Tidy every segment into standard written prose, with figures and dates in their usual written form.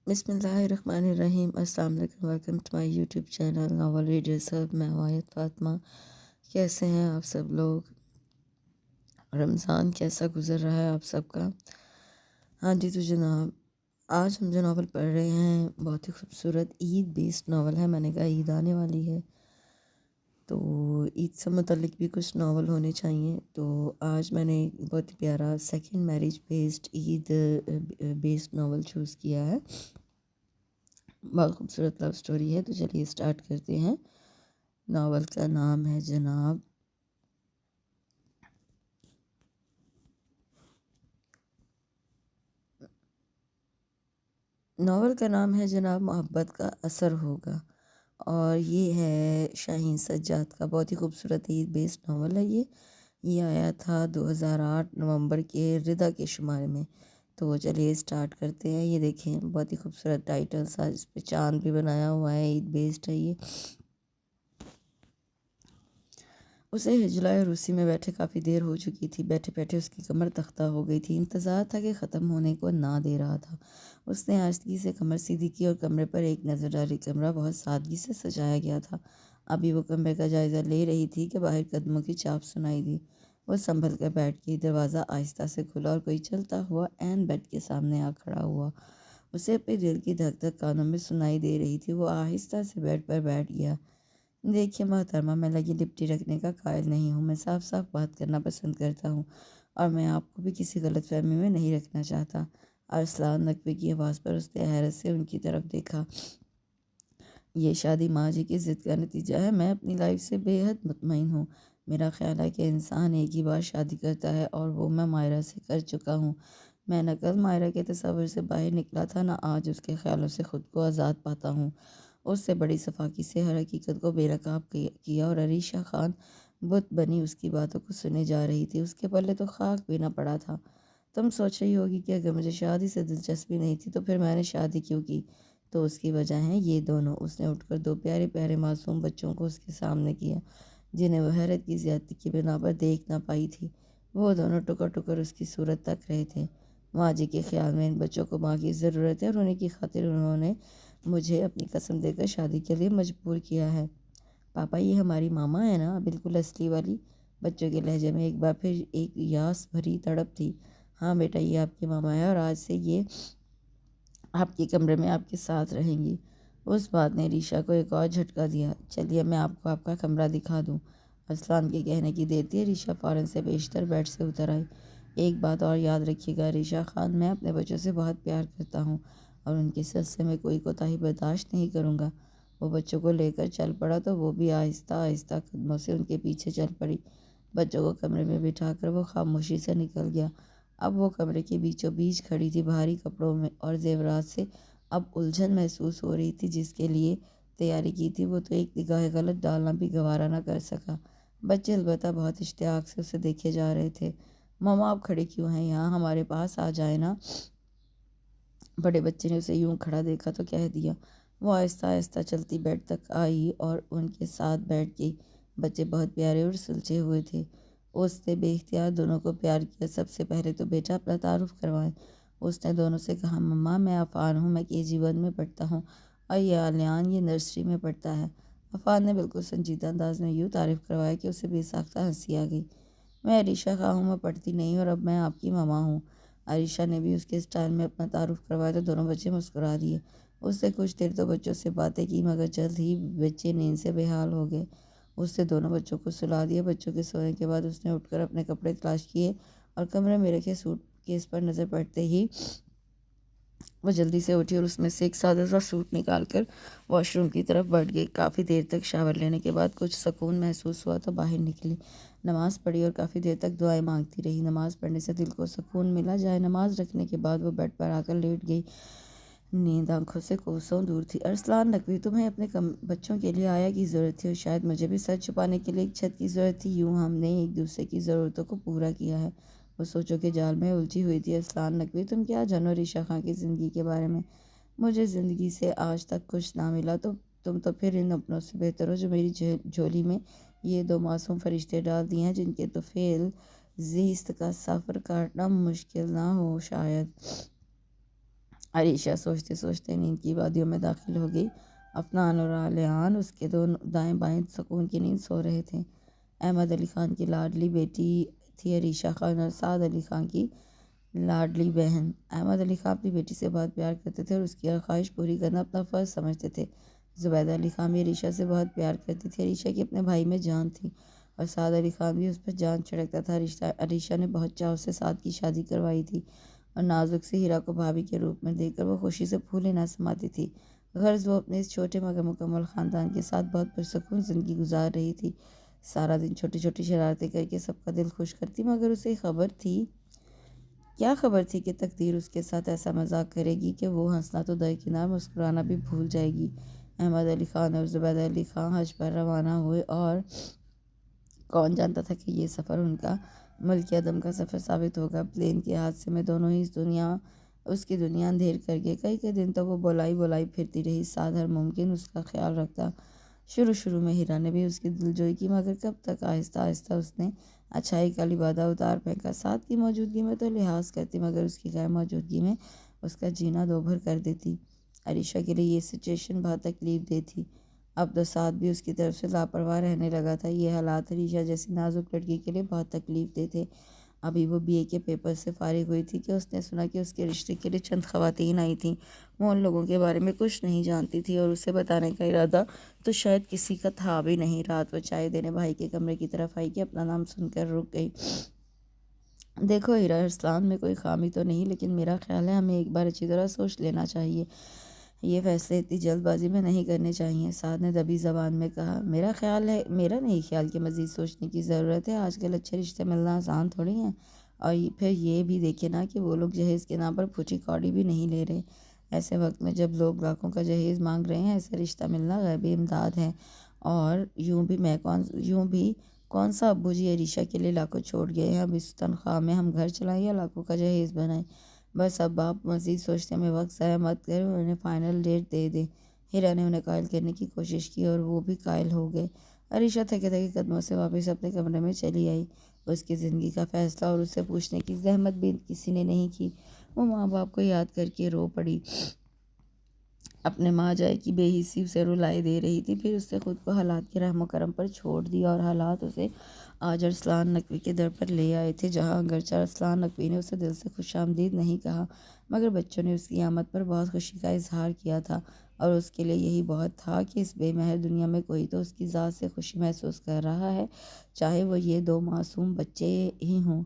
بسم اللہ الرحمن الرحیم۔ السلام علیکم، welcome to my YouTube channel novel reader صاحب۔ میں آیت فاطمہ۔ کیسے ہیں آپ سب لوگ؟ رمضان کیسا گزر رہا ہے آپ سب کا؟ ہاں جی، تو جناب آج ہم جو ناول پڑھ رہے ہیں بہت ہی خوبصورت عید بیسڈ ناول ہے۔ میں نے کہا عید آنے والی ہے تو عید سے متعلق بھی کچھ ناول ہونے چاہیے، تو آج میں نے بہت ہی پیارا سیکنڈ میرج بیسڈ عید بیسڈ ناول چوز کیا ہے۔ بہت خوبصورت لو سٹوری ہے، تو چلیے اسٹارٹ کرتے ہیں۔ ناول کا نام ہے جناب محبت کا اثر ہوگا، اور یہ ہے شاہین سجاد کا بہت ہی خوبصورت عید بیسڈ ناول ہے۔ یہ آیا تھا 2008 نومبر کے ردا کے شمارے میں۔ تو چلیے اسٹارٹ کرتے ہیں۔ یہ دیکھیں بہت ہی خوبصورت ٹائٹل سا، اس پہ چاند بھی بنایا ہوا ہے، عید بیسڈ ہے یہ۔ اسے ہجلہ روسی میں بیٹھے کافی دیر ہو چکی تھی۔ بیٹھے بیٹھے اس کی کمر تختہ ہو گئی تھی، انتظار تھا کہ ختم ہونے کو نہ دے رہا تھا۔ اس نے آہستگی سے کمر سیدھی کی اور کمرے پر ایک نظر ڈالی۔ کمرہ بہت سادگی سے سجایا گیا تھا۔ ابھی وہ کمرے کا جائزہ لے رہی تھی کہ باہر قدموں کی چاپ سنائی دی۔ وہ سنبھل کر بیٹھ گئی۔ دروازہ آہستہ سے کھلا اور کوئی چلتا ہوا عین بیڈ کے سامنے آ کھڑا ہوا۔ اسے اپنے دل کی دھک دھک کانوں میں سنائی دے رہی تھی۔ وہ آہستہ سے بیڈ پر بیٹھ گیا۔ دیکھیے محترمہ، میں لگی لپٹی رکھنے کا قائل نہیں ہوں۔ میں صاف صاف بات کرنا پسند کرتا ہوں، اور میں آپ کو بھی کسی غلط فہمی میں نہیں رکھنا چاہتا۔ ارسلان نقوی کی آواز پر اس نے حیرت سے ان کی طرف دیکھا۔ یہ شادی ماں جی کی ضد کا نتیجہ ہے۔ میں اپنی لائف سے بے حد مطمئن ہوں۔ میرا خیال ہے کہ انسان ایک ہی بار شادی کرتا ہے، اور وہ میں مائرہ سے کر چکا ہوں۔ میں نہ کل مائرہ کے تصور سے باہر نکلا تھا، نہ آج اس کے خیالوں سے خود کو آزاد پاتا ہوں۔ اس سے بڑی صفاقی سے ہر حقیقت کو بے نقاب کیا، اور عریشہ خان بت بنی اس کی باتوں کو سنے جا رہی تھی۔ اس کے پلے تو خاک بھی نہ پڑا تھا۔ تم سوچ رہی ہوگی کہ اگر مجھے شادی سے دلچسپی نہیں تھی تو پھر میں نے شادی کیوں کی؟ تو اس کی وجہ ہے یہ دونوں۔ اس نے اٹھ کر دو پیارے پیارے معصوم بچوں کو اس کے سامنے کیا، جنہیں وہ حیرت کی زیادتی کی بنا پر دیکھ نہ پائی تھی۔ وہ دونوں ٹکر ٹکر اس کی صورت تک رہے تھے۔ ماں جی کے خیال میں ان بچوں کو ماں کی ضرورت ہے، اور انہیں کی خاطر انہوں نے مجھے اپنی قسم دے کر شادی کے لیے مجبور کیا ہے۔ پاپا، یہ ہماری ماما ہے نا، بالکل اصلی والی؟ بچوں کے لہجے میں ایک بار پھر ایک یاس بھری تڑپ تھی۔ ہاں بیٹا، یہ آپ کی ماما ہے، اور آج سے یہ آپ کے کمرے میں آپ کے ساتھ رہیں گی۔ اس بات نے عریشہ کو ایک اور جھٹکا دیا۔ چلیے میں آپ کو آپ کا کمرہ دکھا دوں۔ ارسلان کے کہنے کی دیر تھی، عریشہ فوراً سے بیشتر بیڈ سے اتر آئی۔ ایک بات اور یاد رکھیے گا عریشہ خان، میں اپنے بچوں سے بہت پیار کرتا ہوں، اور ان کے سلسلے میں کوئی کوتاہی برداشت نہیں کروں گا۔ وہ بچوں کو لے کر چل پڑا تو وہ بھی آہستہ آہستہ قدموں سے ان کے پیچھے چل پڑی۔ بچوں کو کمرے میں بٹھا کر وہ خاموشی سے نکل گیا۔ اب وہ کمرے کے بیچوں بیچ کھڑی تھی، بھاری کپڑوں میں اور زیورات سے اب الجھن محسوس ہو رہی تھی۔ جس کے لیے تیاری کی تھی وہ تو ایک نگاہ غلط ڈالنا بھی گوارا نہ کر سکا۔ بچے البتہ بہت اشتیاق سے اسے دیکھے جا رہے تھے۔ ماما، آپ کھڑے کیوں ہیں یہاں؟ ہمارے پاس آ جائیں نا۔ بڑے بچے نے اسے یوں کھڑا دیکھا تو کہہ دیا۔ وہ آہستہ آہستہ چلتی بیڈ تک آئی اور ان کے ساتھ بیٹھ گئی۔ بچے بہت پیارے اور سلجھے ہوئے تھے۔ اس نے بے اختیار دونوں کو پیار کیا۔ سب سے پہلے تو بیٹا اپنا تعارف کروائیں۔ اس نے دونوں سے کہا، مما میں عفان ہوں، میں KG1 میں پڑھتا ہوں، اور یہ علیان یہ نرسری میں پڑھتا ہے۔ عفان نے بالکل سنجیدہ انداز میں یوں تعارف کروایا کہ اسے بے ساختہ ہنسی آ گئی۔ میں عریشہ خان ہوں، میں پڑھتی نہیں، اور اب میں آپ کی ماما ہوں۔ عریشہ نے بھی اس کے اسٹائل میں اپنا تعارف کروایا تو دونوں بچے مسکرا دیے۔ اس نے کچھ دیر تو بچوں سے باتیں کی، مگر جلد ہی بچے نیند سے بے حال ہو گئے۔ اس نے دونوں بچوں کو سلا دیا۔ بچوں کے سونے کے بعد اس نے اٹھ کر اپنے کپڑے تلاش کیے، اور کمرے میں رکھے سوٹ کیس پر نظر پڑتے ہی وہ جلدی سے اٹھی اور اس میں سے ایک سادہ سا سوٹ نکال کر واش روم کی طرف بڑھ گئی۔ کافی دیر تک شاور لینے کے بعد کچھ سکون محسوس ہوا تو باہر نکلی۔ نماز پڑھی اور کافی دیر تک دعائیں مانگتی رہی۔ نماز پڑھنے سے دل کو سکون ملا۔ جائے نماز رکھنے کے بعد وہ بیڈ پر آ کر لیٹ گئی۔ نیند آنکھوں سے کوسوں دور تھی۔ ارسلان نقوی، تمہیں اپنے بچوں کے لیے آیا کی ضرورت تھی، اور شاید مجھے بھی سر چھپانے کے لیے ایک چھت کی ضرورت تھی۔ یوں ہم نے ایک دوسرے کی ضرورتوں کو پورا کیا ہے۔ وہ سوچوں کے جال میں الجھی ہوئی تھی۔ ارسلان نقوی، تم کیا جانو عریشہ خان کی زندگی کے بارے میں؟ مجھے زندگی سے آج تک کچھ نہ ملا، تو تم تو پھر ان اپنوں سے بہتر ہو جو میری جھولی میں یہ دو معصوم فرشتے ڈال دیے ہیں، جن کے طفیل زیست کا سفر کاٹنا مشکل نہ ہو شاید۔ عریشہ سوچتے سوچتے نیند کی وادیوں میں داخل ہو گئی۔ افنان اور علیان اس کے دونوں دائیں بائیں سکون کی نیند سو رہے تھے۔ احمد علی خان کی لاڈلی بیٹی تھی عریشہ خان اور سعد علی خان کی لاڈلی بہن۔ احمد علی خان اپنی بیٹی سے بہت پیار کرتے تھے اور اس کی ہر خواہش پوری کرنا اپنا فرض سمجھتے تھے۔ زبیدہ علی خان بھی عریشہ سے بہت پیار کرتی تھی۔ عریشہ کی اپنے بھائی میں جان تھی اور سعد علی خان بھی اس پر جان چھڑکتا تھا۔ عریشہ نے بہت چاؤ سے سعد کی شادی کروائی تھی اور نازک سے ہیرا کو بھابھی کے روپ میں دیکھ کر وہ خوشی سے پھولے نہ سماتی تھی۔ غرض وہ اپنے اس چھوٹے مگر مکمل خاندان کے ساتھ بہت پرسکون زندگی گزار رہی تھی۔ سارا دن چھوٹی چھوٹی شرارتیں کر کے سب کا دل خوش کرتی، مگر اسے کیا خبر تھی کہ تقدیر اس کے ساتھ ایسا مذاق کرے گی کہ وہ ہنسنا تو درکنار مسکرانا بھی بھول جائے گی۔ احمد علی خان اور زبیدہ علی خان حج پر روانہ ہوئے اور کون جانتا تھا کہ یہ سفر ان کا ملک عدم کا سفر ثابت ہوگا۔ پلین کے حادثے میں دونوں ہی اس کی دنیا اندھیر کر گئے۔ کئی دن تک وہ بولائی پھرتی رہی۔ سعد ہر ممکن اس کا خیال رکھتا۔ شروع میں ہیرا نے بھی اس کی دلجوئی کی، مگر کب تک؟ آہستہ آہستہ اس نے اچھائی کا لبادہ اتار پھینکا۔ سعد کی موجودگی میں تو لحاظ کرتی، مگر اس کی غیر موجودگی میں اس کا جینا دوبھر کر دیتی۔ عریشہ کے لیے یہ سچویشن بہت تکلیف دہ تھی۔ اب تو سعد بھی اس کی طرف سے لاپرواہ رہنے لگا تھا۔ یہ حالات عریشہ جیسی نازک لڑکی کے لیے بہت تکلیف دہ تھے۔ ابھی وہ BA کے پیپر سے فارغ ہوئی تھی کہ اس نے سنا کہ اس کے رشتے کے لیے چند خواتین آئی تھیں۔ وہ ان لوگوں کے بارے میں کچھ نہیں جانتی تھی اور اسے بتانے کا ارادہ تو شاید کسی کا تھا بھی نہیں۔ رات وہ چائے دینے بھائی کے کمرے کی طرف آئی کہ اپنا نام سن کر رک گئی۔ دیکھو ہیرا، ارسلان میں کوئی خامی تو نہیں، لیکن میرا خیال ہے ہمیں ایک بار اچھی طرح سوچ لینا چاہیے۔ یہ فیصلے اتنی جلد بازی میں نہیں کرنے چاہیے، سعد نے دبی زبان میں کہا۔ میرا نہیں خیال کہ مزید سوچنے کی ضرورت ہے۔ آج کل اچھے رشتے ملنا آسان تھوڑی ہیں، اور پھر یہ بھی دیکھے نا کہ وہ لوگ جہیز کے نام پر پھوٹی کوڑی بھی نہیں لے رہے۔ ایسے وقت میں جب لوگ لاکھوں کا جہیز مانگ رہے ہیں، ایسا رشتہ ملنا غیبی امداد ہے۔ اور یوں بھی کون سا ابو جی عریشہ کے لیے لاکھوں چھوڑ گئے ہیں؟ اب اس تنخواہ میں ہم گھر چلائیں یا لاکھوں کا جہیز بنائیں؟ بس اب آپ مزید سوچنے میں وقت ضائع مت کر انہیں فائنل ڈیٹ دے دیں۔ ہیرا نے انہیں قائل کرنے کی کوشش کی اور وہ بھی قائل ہو گئے۔ عریشہ تھکے قدموں سے واپس اپنے کمرے میں چلی آئی۔ اس کی زندگی کا فیصلہ اور اسے پوچھنے کی زحمت بھی کسی نے نہیں کی۔ وہ ماں باپ کو یاد کر کے رو پڑی۔ اپنے ماں جائے کی بے حسی اسے رلائے دے رہی تھی۔ پھر اس نے خود کو حالات کے رحم و کرم پر چھوڑ دیا اور حالات اسے آج ارسلان نقوی کے در پر لے آئے تھے، جہاں اگرچہ ارسلان نقوی نے اسے دل سے خوش آمدید نہیں کہا، مگر بچوں نے اس کی آمد پر بہت خوشی کا اظہار کیا تھا، اور اس کے لیے یہی بہت تھا کہ اس بے مہر دنیا میں کوئی تو اس کی ذات سے خوشی محسوس کر رہا ہے، چاہے وہ یہ دو معصوم بچے ہی ہوں۔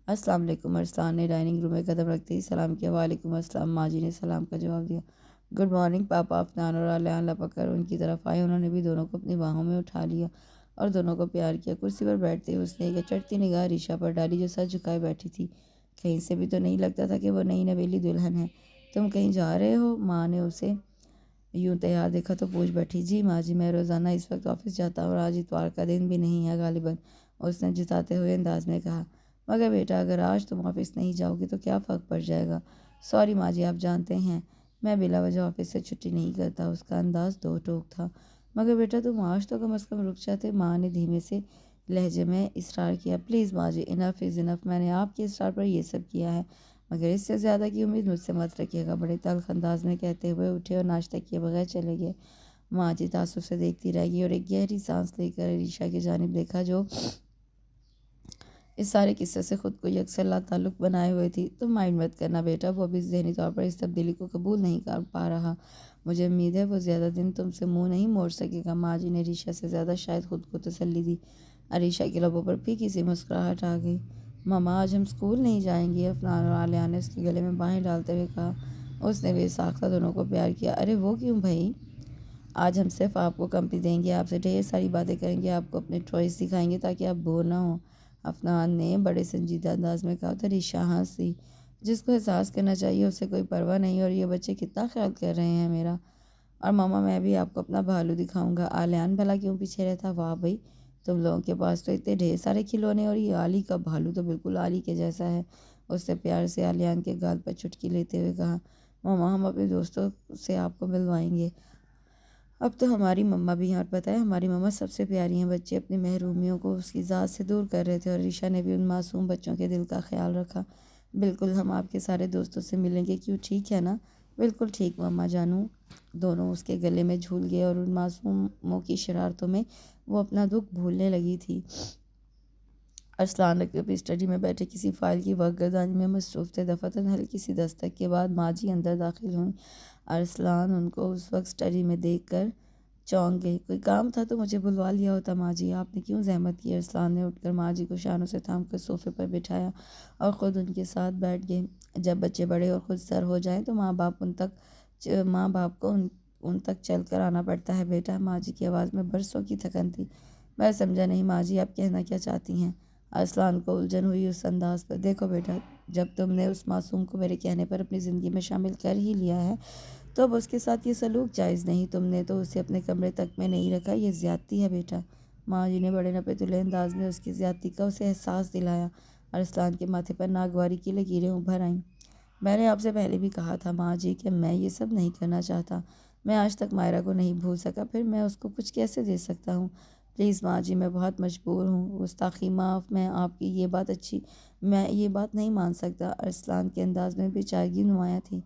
السلام علیکم، ارسلان نے ڈائننگ روم میں قدم رکھتے ہی سلام کیا۔ وعلیکم السلام، ماں جی نے سلام کا جواب دیا۔ گڈ مارننگ پاپا۔ افنان اور علیان لپک کر ان کی طرف آئے۔ انہوں نے بھی دونوں کو اپنی باہوں میں اٹھا لیا اور دونوں کو پیار کیا۔ کرسی پر بیٹھتے ہی اس نے ایک چٹتی نگاہ عریشہ پر ڈالی، جو سر جھکائے بیٹھی تھی۔ کہیں سے بھی تو نہیں لگتا تھا کہ وہ نئی نویلی دلہن ہے۔ تم کہیں جا رہے ہو؟ ماں نے اسے یوں تیار دیکھا تو پوچھ بیٹھی۔ جی ماں جی، میں روزانہ اس وقت آفس جاتا ہوں اور آج اتوار کا دن بھی نہیں ہے غالباً، اس نے جتاتے ہوئے انداز میں کہا۔ مگر بیٹا، اگر آج تم آفس نہیں جاؤ گی تو کیا فرق پڑ جائے گا؟ سوری ماں جی، آپ جانتے ہیں میں بلا وجہ آفس سے چھٹی نہیں کرتا۔ اس کا انداز دو ٹوک تھا۔ مگر بیٹا تم آج تو کم از کم رک جاتے، ماں نے دھیمے سے لہجے میں اصرار کیا۔ پلیز ماں جی، انف از انف، میں نے آپ کے اصرار پر یہ سب کیا ہے، مگر اس سے زیادہ کی امید مجھ سے مت رکھیے گا، بڑے تلخ انداز میں کہتے ہوئے اٹھے اور ناشتہ کیے بغیر چلے گئے۔ ماں جی تعصب سے دیکھتی رہ گئی اور ایک گہری سانس لے کر عریشہ کی جانب دیکھا، جو اس سارے قصے سے خود کو یکسر لا تعلق بنائے ہوئے تھی۔ تم مائنڈ مت کرنا بیٹا، وہ ابھی ذہنی طور پر اس تبدیلی کو قبول نہیں کر پا رہا۔ مجھے امید ہے وہ زیادہ دن تم سے منہ نہیں موڑ سکے گا۔ ماں جی نے عریشہ سے زیادہ شاید خود کو تسلی دی۔ عریشہ کے لبوں پر پھیکی سی مسکراہٹ آ گئی۔ ماما، آج ہم اسکول نہیں جائیں گے، افنان اور عالیہ نے اس کے گلے میں بانہیں ڈالتے ہوئے کہا۔ اس نے بے ساختہ دونوں کو پیار کیا۔ ارے وہ کیوں بھائی؟ آج ہم صرف آپ کو کمپنی دیں گے، آپ سے ڈھیر ساری باتیں کریں گے، آپ کو اپنے ٹوائز دکھائیں گے تاکہ آپ بور نہ ہوں، افنان نے بڑے سنجیدہ انداز میں کہا۔ تو عریشہ ہنسی۔ جس کو احساس کرنا چاہیے اسے کوئی پرواہ نہیں، اور یہ بچے کتنا خیال کر رہے ہیں میرا۔ اور ماما، میں بھی آپ کو اپنا بھالو دکھاؤں گا۔ عالیان بھلا کیوں پیچھے رہتا؟ واہ بھائی، تم لوگوں کے پاس تو اتنے ڈھیر سارے کھلونے، اور یہ علی کا بھالو تو بالکل علی کے جیسا ہے، اس نے پیار سے عالیان کے گال پر چٹکی لیتے ہوئے کہا۔ ماما، ہم اپنے دوستوں سے آپ کو ملوائیں گے۔ اب تو ہماری مما بھی ہیں، اور پتہ ہے ہماری مما سب سے پیاری ہیں۔ بچے اپنی محرومیوں کو اس کی ذات سے دور کر رہے تھے، اور عریشہ نے بھی ان معصوم بچوں کے دل کا خیال رکھا۔ بالکل، ہم آپ کے سارے دوستوں سے ملیں گے، کیوں ٹھیک ہے نا؟ بالکل ٹھیک مما جانو۔ دونوں اس کے گلے میں جھول گئے اور ان معصوموں کی شرارتوں میں وہ اپنا دکھ بھولنے لگی تھی۔ ارسلان اپنی اسٹڈی میں بیٹھے کسی فائل کی ورک گردانی میں مصروف تھے۔ دفعتاً ہلکی سی دستک کے بعد ماں جی اندر داخل ہوئیں۔ ارسلان ان کو اس وقت اسٹڈی میں دیکھ کر چونک گئی۔ کوئی کام تھا تو مجھے بلوا لیا ہوتا ماں جی، آپ نے کیوں زحمت کی؟ ارسلان نے اٹھ کر ماں جی کو شانوں سے تھام کر صوفے پر بٹھایا اور خود ان کے ساتھ بیٹھ گئے۔ جب بچے بڑے اور خود سر ہو جائیں تو ماں باپ کو ان تک چل کر آنا پڑتا ہے بیٹا۔ ماں جی کی آواز میں برسوں کی تھکن تھی۔ میں سمجھا نہیں ماں جی، آپ کہنا کیا چاہتی ہیں؟ ارسلان کو الجھن ہوئی اس انداز پر۔ دیکھو بیٹا، جب تم نے اس معصوم کو میرے کہنے پر اپنی زندگی میں شامل کر ہی لیا ہے تو اب اس کے ساتھ یہ سلوک جائز نہیں۔ تم نے تو اسے اپنے کمرے تک میں نہیں رکھا، یہ زیادتی ہے بیٹا۔ ماں جی نے بڑے نپے تلے انداز میں اس کی زیادتی کا اسے احساس دلایا۔ ارسلان کے ماتھے پر ناگواری کی لکیریں ابھر آئیں۔ میں نے آپ سے پہلے بھی کہا تھا ماں جی کہ میں یہ سب نہیں کرنا چاہتا۔ میں آج تک مائرہ کو نہیں بھول سکا، پھر میں اس کو کچھ کیسے دے سکتا ہوں؟ پلیز ماں جی، میں بہت مجبور ہوں۔ گستاخی معاف، میں آپ کی یہ بات نہیں مان سکتا۔ ارسلان کے انداز میں بے چارگی نمایاں تھی۔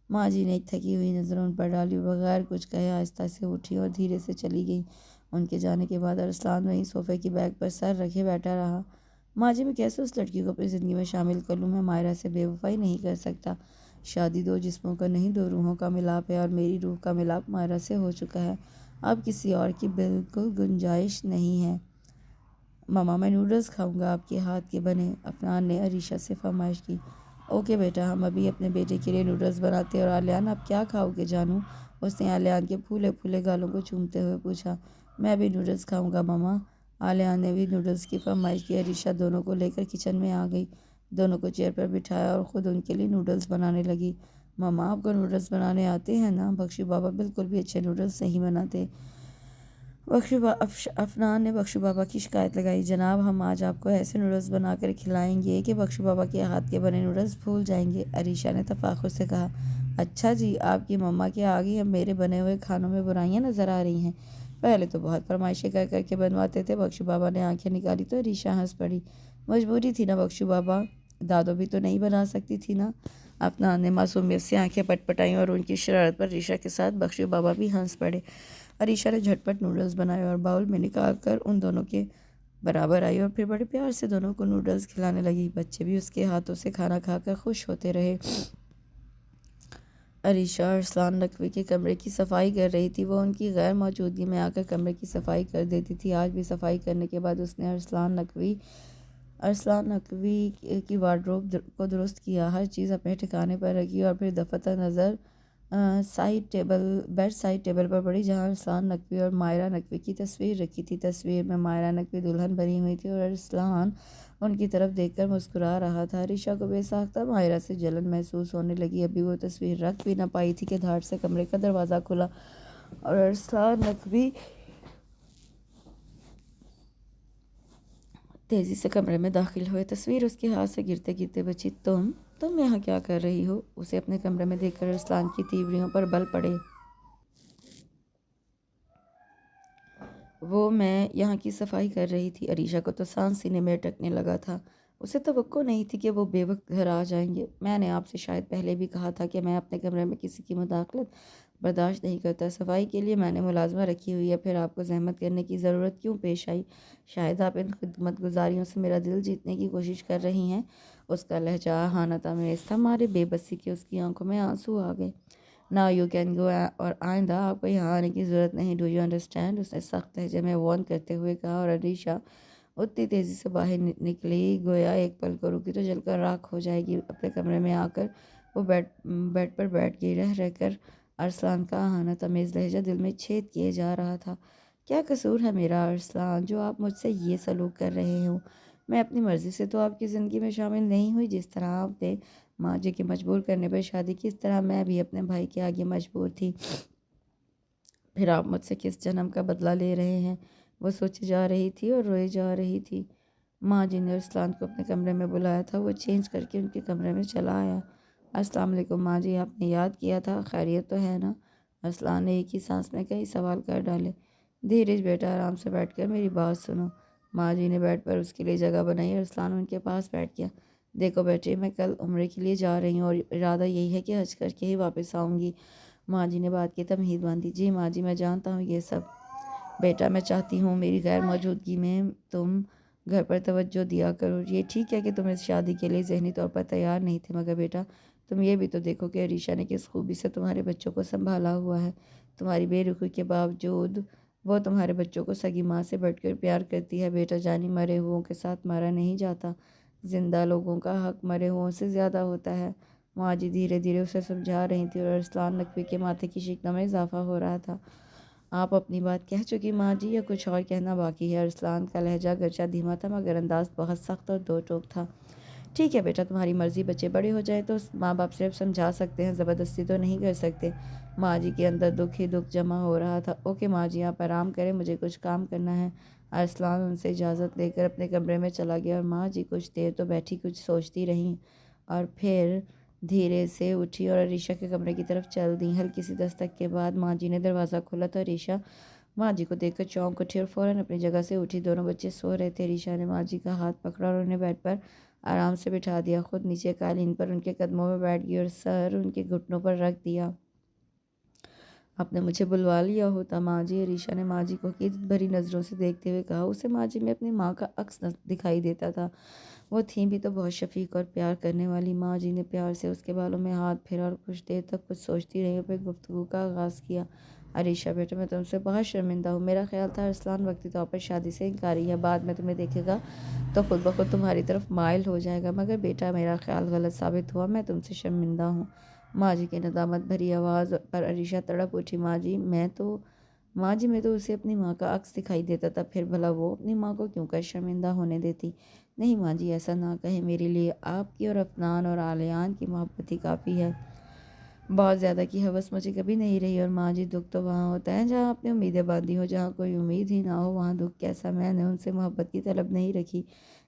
ماں جی نے ایک تھکی ہوئی نظر ان پر ڈالی اور بغیر کچھ کہے آہستہ سے اٹھی اور دھیرے سے چلی گئی۔ ان کے جانے کے بعد ارسلان وہیں صوفے کی بیگ پر سر رکھے بیٹھا رہا۔ ماں جی، میں کیسے اس لڑکی کو اپنی زندگی میں شامل کر لوں؟ میں مائرہ سے بے وفائی نہیں کر سکتا۔ شادی دو جسموں کا نہیں، دو روحوں کا ملاپ ہے اور میری روح کا ملاپ مائرہ سے ہو چکا ہے۔ اب کسی اور کی بالکل گنجائش نہیں ہے۔ ماما، میں نوڈلز کھاؤں گا، آپ کے ہاتھ کے بنے، افنان نے عریشہ سے فرمائش کی۔ اوکے بیٹا، ہم ابھی اپنے بیٹے کے لیے نوڈلز بناتے ہیں۔ اور آلیان، آپ کیا کھاؤ گے جانو؟ اس نے آلیان کے پھولے پھولے گالوں کو چومتے ہوئے پوچھا۔ میں بھی نوڈلز کھاؤں گا ماما۔ آلیان نے بھی نوڈلز کی فرمائش کی۔ عریشہ دونوں کو لے کر کچن میں آ گئی، دونوں کو چیئر پر بٹھایا اور خود ان کے لیے نوڈلز بنانے لگی۔ ماما، آپ کو نوڈلز بنانے آتے ہیں نا؟ بخشو بابا بالکل بھی اچھے نوڈلز نہیں بناتے۔ افنان نے بخشو بابا کی شکایت لگائی۔ جناب، ہم آج آپ کو ایسے نوڈلز بنا کر کھلائیں گے کہ بخشو بابا کے ہاتھ کے بنے نوڈلز بھول جائیں گے، عریشہ نے تفاخر سے کہا۔ اچھا جی، آپ کی مما کے آگے اب میرے بنے ہوئے کھانوں میں برائیاں نظر آ رہی ہیں؟ پہلے تو بہت فرمائشیں کر کر کے بنواتے تھے۔ بخشو بابا نے آنکھیں نکالی تو عریشہ ہنس پڑی۔ مجبوری تھی نا بخشو بابا، دادو بھی تو نہیں بنا سکتی تھی نا؟ افنان نے معصومیت سے آنکھیں پٹپٹائیں اور ان کی شرارت پر عریشہ کے ساتھ بخشو بابا بھی ہنس پڑے۔ عریشہ نے جھٹ پٹ نوڈلز بنائے اور باؤل میں نکال کر ان دونوں کے برابر آئی اور پھر بڑے پیار سے دونوں کو نوڈلز کھلانے لگی۔ بچے بھی اس کے ہاتھوں سے کھانا کھا کر خوش ہوتے رہے۔ عریشہ ارسلان نقوی کے کمرے کی صفائی کر رہی تھی۔ وہ ان کی غیر موجودگی میں آ کر کمرے کی صفائی کر دیتی تھی۔ آج بھی صفائی کرنے کے بعد اس نے ارسلان نقوی کی وارڈروب کو درست کیا، ہر چیز اپنے ٹھکانے پر رکھی اور پھر دفعہ نظر بیڈ سائڈ ٹیبل پر پڑی جہاں ارسلان نقوی اور مائرہ نقوی کی تصویر رکھی تھی۔ تصویر میں مائرہ نقوی دلہن بنی ہوئی تھی اور ارسلان ان کی طرف دیکھ کر مسکرا رہا تھا۔ عریشہ کو بے ساختہ مائرہ سے جلن محسوس ہونے لگی۔ ابھی وہ تصویر رکھ بھی نہ پائی تھی کہ دھاڑ سے کمرے کا دروازہ کھلا اور ارسلان نقوی تیزی سے کمرے میں داخل ہوئے۔ تصویر اس کے ہاتھ سے گرتے گرتے بچی۔ تم یہاں کیا کر رہی ہو؟ اسے اپنے کمرے میں دیکھ کر ارسلان کی تیوریوں پر بل پڑے۔ میں یہاں کی صفائی کر رہی تھی۔ عریشہ کو تو سانس سینے میں اٹکنے لگا تھا۔ اسے توقع نہیں تھی کہ وہ بے وقت گھر آ جائیں گے۔ میں نے آپ سے شاید پہلے بھی کہا تھا کہ میں اپنے کمرے میں کسی کی مداخلت برداشت نہیں کرتا۔ صفائی کے لیے میں نے ملازمہ رکھی ہوئی ہے، پھر آپ کو زحمت کرنے کی ضرورت کیوں پیش آئی؟ شاید آپ ان خدمت گزاریوں سے میرا دل جیتنے کی کوشش کر رہی ہیں۔ اس کا لہجہ اہانت آمیز تھا۔ مارے بے بسی کے اس کی آنکھوں میں آنسو آ گئے۔ Now you can go، اور آئندہ آپ کو یہاں آنے کی ضرورت نہیں۔ Do you understand؟ اس نے سخت لہجے میں وارن کرتے ہوئے کہا اور عریشہ اتنی تیزی سے باہر نکلی گویا ایک پل کو رکی تو جل کر راکھ ہو جائے گی۔ اپنے کمرے میں آ کر وہ بیڈ پر بیٹھ گئی۔ رہ رہ کر ارسلان کا اہانت آمیز لہجہ دل میں چھید کیے جا رہا تھا۔ کیا قصور ہے میرا ارسلان جو آپ مجھ سے یہ سلوک کر رہے ہو؟ میں اپنی مرضی سے تو آپ کی زندگی میں شامل نہیں ہوئی۔ جس طرح آپ نے ماں جی کے مجبور کرنے پر شادی کی، اس طرح میں بھی اپنے بھائی کے آگے مجبور تھی۔ پھر آپ مجھ سے کس جنم کا بدلہ لے رہے ہیں؟ وہ سوچے جا رہی تھی اور روئے جا رہی تھی۔ ماں جی نے ارسلان کو اپنے کمرے میں بلایا تھا۔ وہ چینج کر کے ان کے کمرے میں چلا آیا۔ السلام علیکم ماں جی، آپ نے یاد کیا تھا، خیریت تو ہے نا؟ ارسلان نے ایک ہی سانس میں کئی سوال کر ڈالے۔ دھیرج بیٹا، آرام سے بیٹھ کر میری بات سنو۔ ماں جی نے بیڈ پر اس کے لیے جگہ بنائی۔ ارسلان ان کے پاس بیٹھ گیا۔ دیکھو بیٹے، میں کل عمرے کے لیے جا رہی ہوں اور ارادہ یہی ہے کہ حج کر کے ہی واپس آؤں گی۔ ماں جی نے بات کی تمہید باندھی۔ جی ماں جی، میں جانتا ہوں یہ سب۔ بیٹا، میں چاہتی ہوں میری غیر موجودگی میں تم گھر پر توجہ دیا کرو۔ یہ ٹھیک ہے کہ تم اس شادی کے لیے ذہنی طور پر تیار نہیں تھے، مگر بیٹا تم یہ بھی تو دیکھو کہ عریشہ نے کس خوبی سے تمہارے بچوں کو سنبھالا ہوا ہے۔ تمہاری بے رخی کے باوجود وہ تمہارے بچوں کو سگی ماں سے بڑھ کر پیار کرتی ہے۔ بیٹا، جانی مرے ہوئوں کے ساتھ مارا نہیں جاتا، زندہ لوگوں کا حق مرے ہوئوں سے زیادہ ہوتا ہے۔ ماں جی دھیرے دھیرے اسے سمجھا رہی تھی اور ارسلان نقوی کے ماتھے کی شکن میں اضافہ ہو رہا تھا۔ آپ اپنی بات کہہ چکی ماں جی، یا کچھ اور کہنا باقی ہے؟ ارسلان کا لہجہ گرچہ دھیما تھا مگر انداز بہت سخت اور دو ٹوک تھا۔ ٹھیک ہے بیٹا، تمہاری مرضی، بچے بڑے ہو جائیں تو ماں باپ صرف سمجھا سکتے ہیں، زبردستی تو نہیں کر سکتے۔ ماں جی کے اندر دکھ ہی دکھ جمع ہو رہا تھا۔ اوکے ماں جی، آپ آرام کریں، مجھے کچھ کام کرنا ہے۔ ارسلان ان سے اجازت لے کر اپنے کمرے میں چلا گیا اور ماں جی کچھ دیر تو بیٹھی کچھ سوچتی رہیں اور پھر دھیرے سے اٹھی اور عریشہ کے کمرے کی طرف چل دیں۔ ہلکی سی دستک کے بعد ماں جی نے دروازہ کھولا تو عریشہ ماں جی کو دیکھ کر چونک اٹھی اور فوراً اپنی جگہ سے اٹھی۔ دونوں بچے سو رہے تھے۔ عریشہ نے ماں جی کا ہاتھ پکڑا اور انہیں بیڈ پر آرام سے بٹھا دیا، خود نیچے قالین پر ان کے قدموں میں بیٹھ گئی اور سر ان کے گھٹنوں پر رکھ دیا۔ آپ نے مجھے بلوا لیا ہوتا ماں جی، عریشہ نے ماں جی کو عقیدت بھری نظروں سے دیکھتے ہوئے کہا۔ اسے ماں جی میں اپنی ماں کا عکس دکھائی دیتا تھا۔ وہ تھیں بھی تو بہت شفیق اور پیار کرنے والی۔ ماں جی نے پیار سے اس کے بالوں میں ہاتھ پھیرا اور کچھ دیر تک کچھ سوچتی رہی اور پھر گفتگو کا آغاز کیا۔ عریشہ بیٹا، میں تم سے بہت شرمندہ ہوں۔ میرا خیال تھا ارسلان وقتی طور پر شادی سے انکاری ہے، بعد میں تمہیں دیکھے گا تو خود بخود تمہاری طرف مائل ہو جائے گا، مگر بیٹا میرا خیال غلط ثابت ہوا، میں تم سے شرمندہ ہوں۔ ماں جی کی ندامت بھری آواز پر عریشہ تڑپ اٹھی۔ ماں جی میں تو اسے اپنی ماں کا عکس دکھائی دیتا تھا، پھر بھلا وہ اپنی ماں کو کیوں کر شرمندہ ہونے دیتی؟ نہیں ماں جی، ایسا نہ کہیں، میرے لیے آپ کی اور افنان اور علیان کی محبت ہی کافی ہے۔ بہت زیادہ کی ہوس مجھے کبھی نہیں رہی۔ اور ماں جی دکھ تو وہاں ہوتا ہے جہاں آپ نے امیدیں باندھی ہوں، جہاں کوئی امید ہی نہ ہو وہاں دکھ کیسا؟ میں نے ان سے محبت کی طلب نہیں رکھی،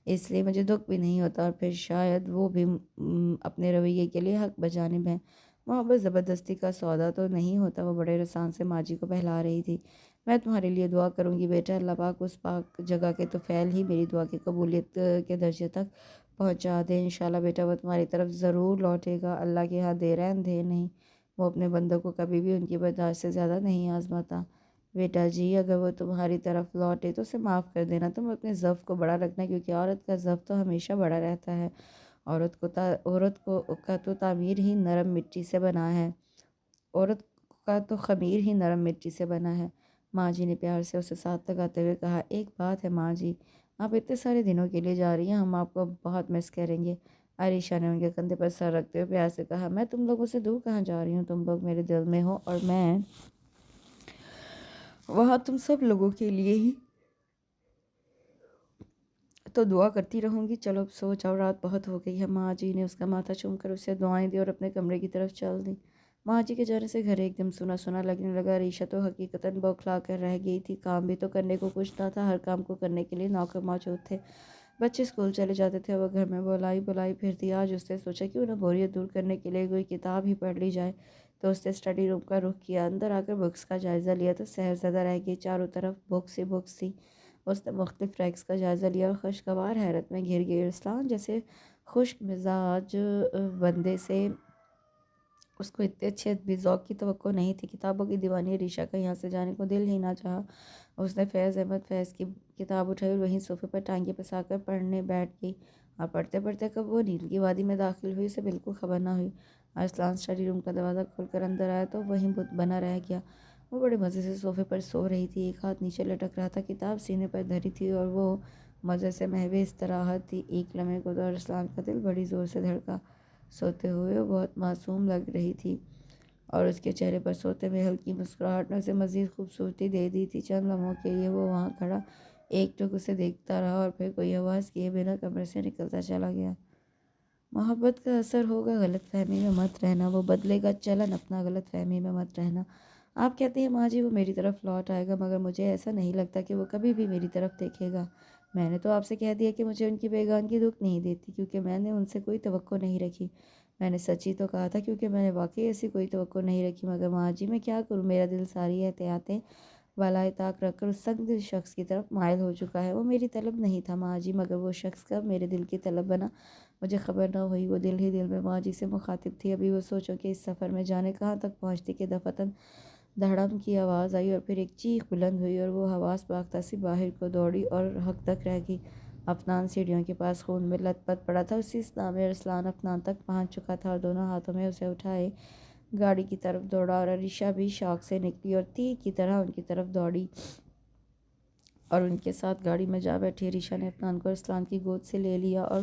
اس لیے مجھے دکھ بھی نہیں ہوتا، اور پھر شاید وہ بھی اپنے رویے کے لیے حق بجانب ہیں۔ محبت زبردستی کا سودا تو نہیں ہوتا۔ وہ بڑے رسان سے ماں جی کو بہلا رہی تھی۔ میں تمہارے لیے دعا کروں گی بیٹا، اللہ پاک اس پاک جگہ کے طفیل ہی میری دعا کی قبولیت کے درجے تک پہنچا دے۔ انشاءاللہ بیٹا وہ تمہاری طرف ضرور لوٹے گا، اللہ کے ہاں دیر ہے اندھیر نہیں، وہ اپنے بندوں کو کبھی بھی ان کی برداشت سے زیادہ نہیں آزماتا۔ بیٹا جی، اگر وہ تمہاری طرف لوٹے تو اسے معاف کر دینا، تم اپنے ضعف کو بڑا رکھنا، کیونکہ عورت کا ضعف تو ہمیشہ بڑا رہتا ہے۔ عورت کا تو تعمیر ہی نرم مٹی سے بنا ہے، عورت کا تو خمیر ہی نرم مٹی سے بنا ہے۔ ماں جی نے پیار سے اسے ساتھ لگاتے ہوئے کہا۔ ایک بات ہے ماں جی، آپ اتنے سارے دنوں کے لیے جا رہی ہیں، ہم آپ کو بہت مس کریں گے۔ عریشہ نے ان کے کندھے پر سر رکھتے ہوئے پیار سے کہا۔ میں تم لوگوں سے دور کہاں جا رہی ہوں، تم لوگ میرے دل میں ہو اور میں وہاں تم سب لوگوں کے لیے ہی تو دعا کرتی رہوں گی۔ چلو اب سو جاؤ، رات بہت ہو گئی ہے۔ ماں جی نے اس کا ماتھا چوم کر اسے دعائیں دی اور اپنے کمرے کی طرف چل دی۔ ماں جی کے جانے سے گھر ایک دم سونا سونا لگنے لگا۔ عریشہ تو حقیقتاً بوکھلا کر رہ گئی تھی، کام بھی تو کرنے کو کچھ نہ تھا، ہر کام کو کرنے کے لیے نوکر موجود تھے۔ بچے اسکول چلے جاتے تھے، وہ گھر میں بلائی پھرتی۔ آج اس نے سوچا کیوں نہ بوریت دور کرنے کے لیے کوئی کتاب ہی پڑھ لی جائے، تو اس نے اسٹڈی روم کا رخ کیا۔ اندر آ کر بکس کا جائزہ لیا تو سحر زدہ رہ گئی، چاروں طرف بکس ہی بکس تھی۔ اس نے مختلف ریکس کا جائزہ لیا اور خوشگوار حیرت میں گھر گئی۔ ارسلان جیسے خشک مزاج بندے سے اس کو اتنے اچھے ادبی ذوق کی توقع نہیں تھی۔ کتابوں کی دیوانی عریشہ کا یہاں سے جانے کو دل ہی نہ چاہا۔ اس نے فیض احمد فیض کی کتاب اٹھائی اور وہیں صوفے پر ٹانگیں پسا کر پڑھنے بیٹھ گئی، اور پڑھتے پڑھتے کب وہ نیل کی وادی میں داخل ہوئی اسے بالکل خبر نہ ہوئی۔ ارسلان اسٹڈی روم کا دروازہ کھول کر اندر آیا تو وہیں بت بنا رہ گیا۔ وہ بڑے مزے سے صوفے پر سو رہی تھی، ایک ہاتھ نیچے لٹک رہا تھا، کتاب سینے پر دھری تھی اور وہ مزے سے محو استراحت تھی۔ ایک لمحے کو تو ارسلان کا دل بڑی زور سے دھڑکا۔ سوتے ہوئے وہ بہت معصوم لگ رہی تھی اور اس کے چہرے پر سوتے میں ہلکی مسکراہٹ نے اسے مزید خوبصورتی دے دی تھی۔ چند لمحوں کے لیے وہ وہاں کھڑا ایک ٹک اسے دیکھتا رہا اور پھر کوئی آواز کیے بنا کمرے سے نکلتا چلا گیا۔ محبت کا اثر ہوگا، غلط فہمی میں مت رہنا، وہ بدلے گا چلن، اپنا غلط فہمی میں مت رہنا۔ آپ کہتے ہیں ماں جی وہ میری طرف لوٹ آئے گا، مگر مجھے ایسا نہیں لگتا کہ وہ کبھی بھی میری طرف دیکھے گا۔ میں نے تو آپ سے کہہ دیا کہ مجھے ان کی بیگانگی دکھ نہیں دیتی، کیونکہ میں نے ان سے کوئی توقع نہیں رکھی۔ میں نے سچ ہی تو کہا تھا، کیونکہ میں نے واقعی ایسی کوئی توقع نہیں رکھی۔ مگر ماں جی میں کیا کروں، میرا دل ساری احتیاطیں بالائے طاق رکھ کر اس سنگ دل شخص کی طرف مائل ہو چکا ہے۔ وہ میری طلب نہیں تھا ماں جی، مگر وہ شخص کب میرے دل کی طلب بنا، مجھے خبر نہ ہوئی۔ وہ دل ہی دل میں ماں جی سے مخاطب تھی۔ ابھی وہ سوچو کہ اس سفر میں جانے کہاں تک پہنچتی کہ دفتن دھڑم کی آواز آئی اور پھر ایک چیخ بلند ہوئی اور وہ حواس باختہ سی باہر کو دوڑی اور حق تک رہ گئی۔ افنان سیڑھیوں کے پاس خون میں لت پت پڑا تھا۔ اسی اسنا میں ارسلان افنان تک پہنچ چکا تھا اور دونوں ہاتھوں میں اسے اٹھائے گاڑی کی طرف دوڑا اور عریشہ بھی شوق سے نکلی اور تیر کی طرح ان کی طرف دوڑی اور ان کے ساتھ گاڑی میں جا بیٹھی۔ عریشہ نے افنان کو ارسلان کی گود سے لے لیا اور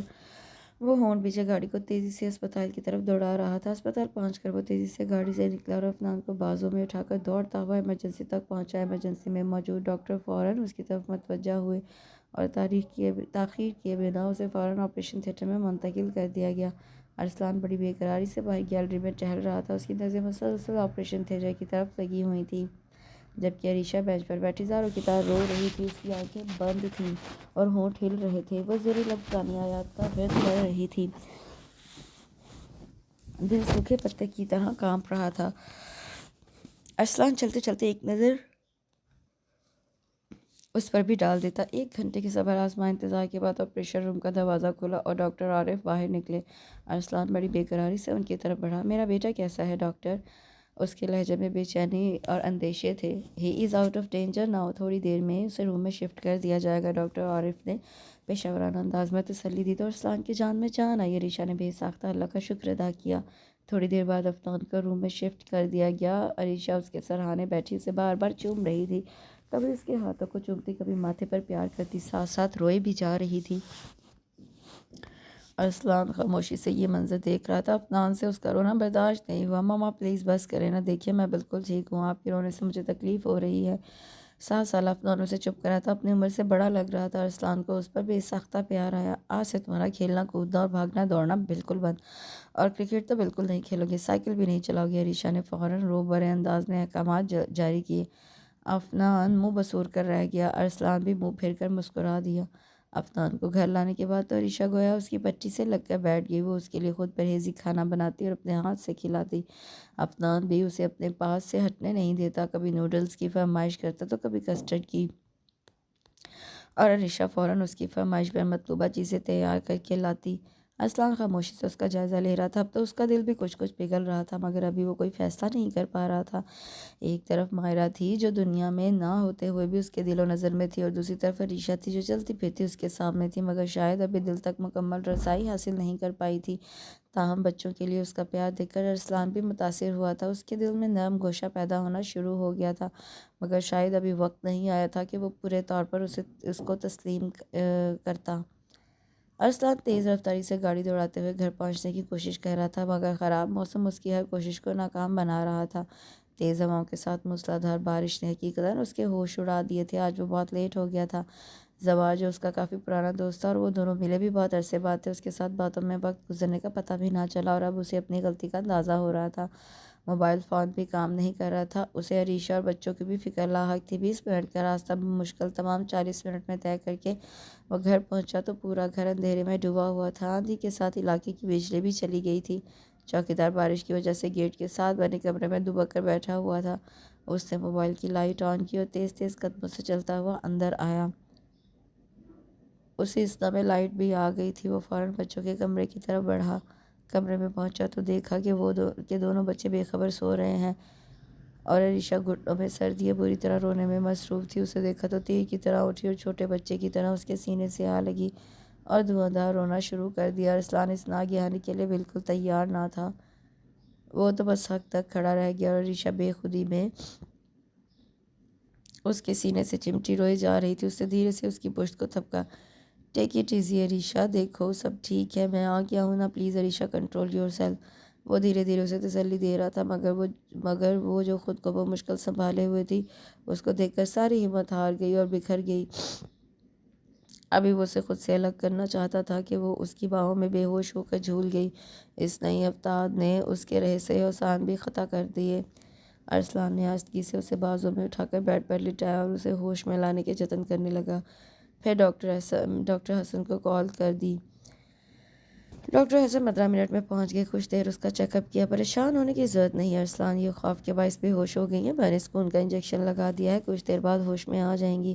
وہ ہارن پیچھے گاڑی کو تیزی سے اسپتال کی طرف دوڑا رہا تھا۔ اسپتال پہنچ کر وہ تیزی سے گاڑی سے نکلا اور افنان کو بازوں میں اٹھا کر دوڑتا ہوا ایمرجنسی تک پہنچا۔ ایمرجنسی میں موجود ڈاکٹر فوراً اس کی طرف متوجہ ہوئے اور تاخیر کیے بنا اسے فوراً آپریشن تھیٹر میں منتقل کر دیا گیا۔ ارسلان بڑی بے قراری سے باہر گیلری میں ٹہل رہا تھا۔ اس کی نظریں مسلسل آپریشن تھیٹر کی طرف لگی ہوئی تھیں، جبکہ عریشہ بینچ پر بیٹھی زاروں کی طرح رو رہی تھی۔ اس کی آنکھیں بند تھیں اور ہونٹ ہل رہے تھے۔ وہ زیر لب پرانی آیات کا ورد کر رہی تھی۔ دل سوکھے پتے کی طرح کانپ رہا تھا۔ ارسلان چلتے چلتے ایک نظر اس پر بھی ڈال دیتا۔ 1 گھنٹے کے صبر آزما انتظار کے بعد آپریشن روم کا دروازہ کھلا اور ڈاکٹر عارف باہر نکلے۔ ارسلان بڑی بے قراری سے ان کی طرف بڑھا۔ میرا بیٹا کیسا ہے ڈاکٹر؟ اس کے لہجے میں بے چینی اور اندیشے تھے۔ He is out of danger now, تھوڑی دیر میں اسے روم میں شفٹ کر دیا جائے گا، ڈاکٹر عارف نے پیشہ ورانہ انداز میں تسلی دی تو ارسلان کی جان میں جان آئی۔ عریشہ نے بے ساختہ اللہ کا شکر ادا کیا۔ تھوڑی دیر بعد افنان کو روم میں شفٹ کر دیا گیا۔ عریشہ اس کے سرہانے بیٹھی اسے بار بار چوم رہی تھی، کبھی اس کے ہاتھوں کو چومتی، کبھی ماتھے پر پیار کرتی، ساتھ ساتھ روئے بھی جا رہی تھی۔ ارسلان خاموشی سے یہ منظر دیکھ رہا تھا۔ افنان سے اس کا رونا برداشت نہیں ہوا۔ ماما پلیز بس کریں نا، دیکھیے میں بالکل ٹھیک ہوں، آپ کے رونے سے مجھے تکلیف ہو رہی ہے۔ 7 سال افنان اسے چپ کر رہا تھا، اپنی عمر سے بڑا لگ رہا تھا۔ ارسلان کو اس پر بے ساختہ پیار آیا۔ آج سے تمہارا کھیلنا کودنا اور بھاگنا دوڑنا بالکل بند، اور کرکٹ تو بالکل نہیں کھیلو گے، سائیکل بھی نہیں چلاؤ گے۔ عریشہ نے فوراً روب بھرے انداز میں احکامات جاری کیے۔ افنان منہ بسور کر رہ گیا۔ ارسلان بھی منہ پھیر کر مسکرا دیا۔ افنان کو گھر لانے کے بعد تو عریشہ گویا اس کی پٹی سے لگ کر بیٹھ گئی۔ وہ اس کے لیے خود پرہیزی کھانا بناتی اور اپنے ہاتھ سے کھلاتی۔ افنان بھی اسے اپنے پاس سے ہٹنے نہیں دیتا، کبھی نوڈلز کی فرمائش کرتا تو کبھی کسٹرڈ کی، اور عریشہ فوراً اس کی فرمائش پر مطلوبہ چیزیں تیار کر کے لاتی۔ ارسلان خاموشی سے اس کا جائزہ لے رہا تھا۔ اب تو اس کا دل بھی کچھ کچھ پگھل رہا تھا، مگر ابھی وہ کوئی فیصلہ نہیں کر پا رہا تھا۔ ایک طرف ماہرہ تھی جو دنیا میں نہ ہوتے ہوئے بھی اس کے دل و نظر میں تھی، اور دوسری طرف عریشہ تھی جو چلتی پھرتی اس کے سامنے تھی، مگر شاید ابھی دل تک مکمل رسائی حاصل نہیں کر پائی تھی۔ تاہم بچوں کے لیے اس کا پیار دیکھ کر ارسلان بھی متاثر ہوا تھا۔ اس کے دل میں نرم گوشہ پیدا ہونا شروع ہو گیا تھا، مگر شاید ابھی وقت نہیں آیا تھا کہ وہ پورے طور پر اس کو تسلیم کرتا۔ ارسلان تیز رفتاری سے گاڑی دوڑاتے ہوئے گھر پہنچنے کی کوشش کر رہا تھا، مگر خراب موسم اس کی ہر کوشش کو ناکام بنا رہا تھا۔ تیز ہواؤں کے ساتھ موسلادھار بارش نے حقیقتاً اس کے ہوش اڑا دیے تھے۔ آج وہ بہت لیٹ ہو گیا تھا۔ زواج جو اس کا کافی پرانا دوست تھا اور وہ دونوں ملے بھی بہت عرصے بعد تھے، اس کے ساتھ باتوں میں وقت گزرنے کا پتہ بھی نہ چلا، اور اب اسے اپنی غلطی کا اندازہ ہو رہا تھا۔ موبائل فون بھی کام نہیں کر رہا تھا۔ اسے عریشہ اور بچوں کی بھی فکر لاحق تھی۔ 20 منٹ کا راستہ بمشکل تمام 40 منٹ میں طے کر کے وہ گھر پہنچا تو پورا گھر اندھیرے میں ڈوبا ہوا تھا۔ آندھی کے ساتھ علاقے کی بجلی بھی چلی گئی تھی۔ چوکیدار بارش کی وجہ سے گیٹ کے ساتھ بنے کمرے میں دبک کر بیٹھا ہوا تھا۔ اس نے موبائل کی لائٹ آن کی اور تیز تیز قدموں سے چلتا ہوا اندر آیا۔ اسے اس میں لائٹ بھی آ گئی تھی۔ وہ فوراً بچوں کے کمرے کی طرف بڑھا۔ کمرے میں پہنچا تو دیکھا کہ دونوں بچے بے خبر سو رہے ہیں، اور عریشہ گھٹنوں میں سر دیے بری طرح رونے میں مصروف تھی۔ اسے دیکھا تو تیر کی طرح اٹھی اور چھوٹے بچے کی طرح اس کے سینے سے آ لگی اور دھواں دھار رونا شروع کر دیا۔ ارسلان اس ناگہانی کے لیے بالکل تیار نہ تھا۔ وہ تو بس حق تک کھڑا رہ گیا، اور عریشہ بے خودی میں اس کے سینے سے چمٹی روئے جا رہی تھی۔ اس نے دھیرے سے اس کی پشت کو تھپکا۔ ٹیک اٹ ایزی عریشہ، دیکھو سب ٹھیک ہے، میں آ گیا ہوں نا، پلیز عریشہ کنٹرول یور سیلف۔ وہ دھیرے دھیرے اسے تسلی دے رہا تھا، مگر وہ جو خود کو بمشکل سنبھالے ہوئے تھی، اس کو دیکھ کر ساری ہمت ہار گئی اور بکھر گئی۔ ابھی وہ اسے خود سے الگ کرنا چاہتا تھا کہ وہ اس کی باہوں میں بے ہوش ہو کر جھول گئی۔ اس نئی افتاد نے اس کے رہسے اوسان بھی خطا کر دیے۔ ارسلان نے آہستگی سے اسے بازوں میں اٹھا کر بیڈ پر لٹایا اور اسے ہوش میں لانے کے جتن کرنے لگا۔ پھر ڈاکٹر حسن کو کال کر دی۔ ڈاکٹر حسن 15 منٹ میں پہنچ گئے۔ کچھ دیر اس کا چیک اپ کیا۔ پریشان ہونے کی ضرورت نہیں ارسلان، یہ خوف کے باعث بے ہوش ہو گئی ہیں، میں نے سکون کا انجیکشن لگا دیا ہے، کچھ دیر بعد ہوش میں آ جائیں گی۔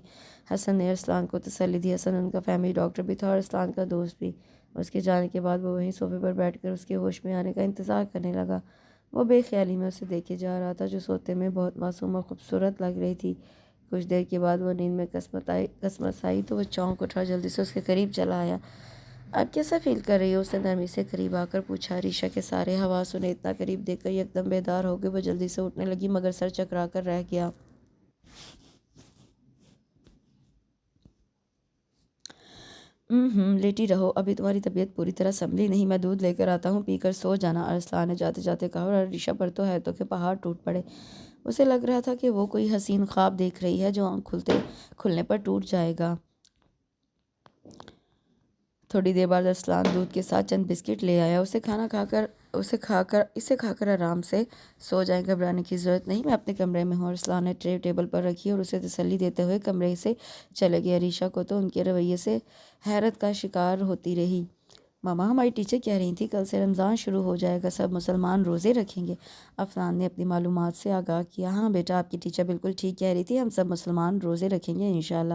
حسن نے ارسلان کو تسلی دی۔ حسن ان کا فیملی ڈاکٹر بھی تھا اور ارسلان کا دوست بھی۔ اس کے جانے کے بعد وہ وہیں صوفے پر بیٹھ کر اس کے ہوش میں آنے کا انتظار کرنے لگا۔ وہ بے خیالی میں اسے دیکھے جا رہا تھا جو سوتے میں بہت معصوم اور خوبصورت لگ رہی تھی۔ کچھ دیر کے بعد وہ نیند میں قسمت آئی تو وہ چونک اٹھا، جلدی سے اس کے قریب چلا آیا۔ اب کیسا فیل کر رہی ہو؟ اس نے نرمی سے قریب آ کر پوچھا۔ عریشہ کے سارے حواس انہیں اتنا قریب دیکھ کر یکدم بیدار ہو گئے۔ وہ جلدی سے اٹھنے لگی مگر سر چکرا کر رہ گیا۔ لیٹی رہو، ابھی تمہاری طبیعت پوری طرح سنبھلی نہیں، میں دودھ لے کر آتا ہوں، پی کر سو جانا، ارسلان نے جاتے جاتے کہا، اور عریشہ پر تو ہے تو کہ پہاڑ ٹوٹ پڑے۔ اسے لگ رہا تھا کہ وہ کوئی حسین خواب دیکھ رہی ہے جو آنکھ کھلنے پر ٹوٹ جائے گا۔ تھوڑی دیر بعد ارسلان دودھ کے ساتھ چند بسکٹ لے آیا۔ اسے کھا کر آرام سے سو جائیں، گھبرانے کی ضرورت نہیں، میں اپنے کمرے میں ہوں۔ ارسلان نے ٹرے ٹیبل پر رکھی اور اسے تسلی دیتے ہوئے کمرے سے چلے گئے۔ عریشہ کو تو ان کے رویے سے حیرت کا شکار ہوتی رہی۔ ماما، ہماری ٹیچر کہہ رہی تھی کل سے رمضان شروع ہو جائے گا، سب مسلمان روزے رکھیں گے۔ افنان نے اپنی معلومات سے آگاہ کیا۔ ہاں بیٹا، آپ کی ٹیچر بالکل ٹھیک کہہ رہی تھی، ہم سب مسلمان روزے رکھیں گے انشاءاللہ۔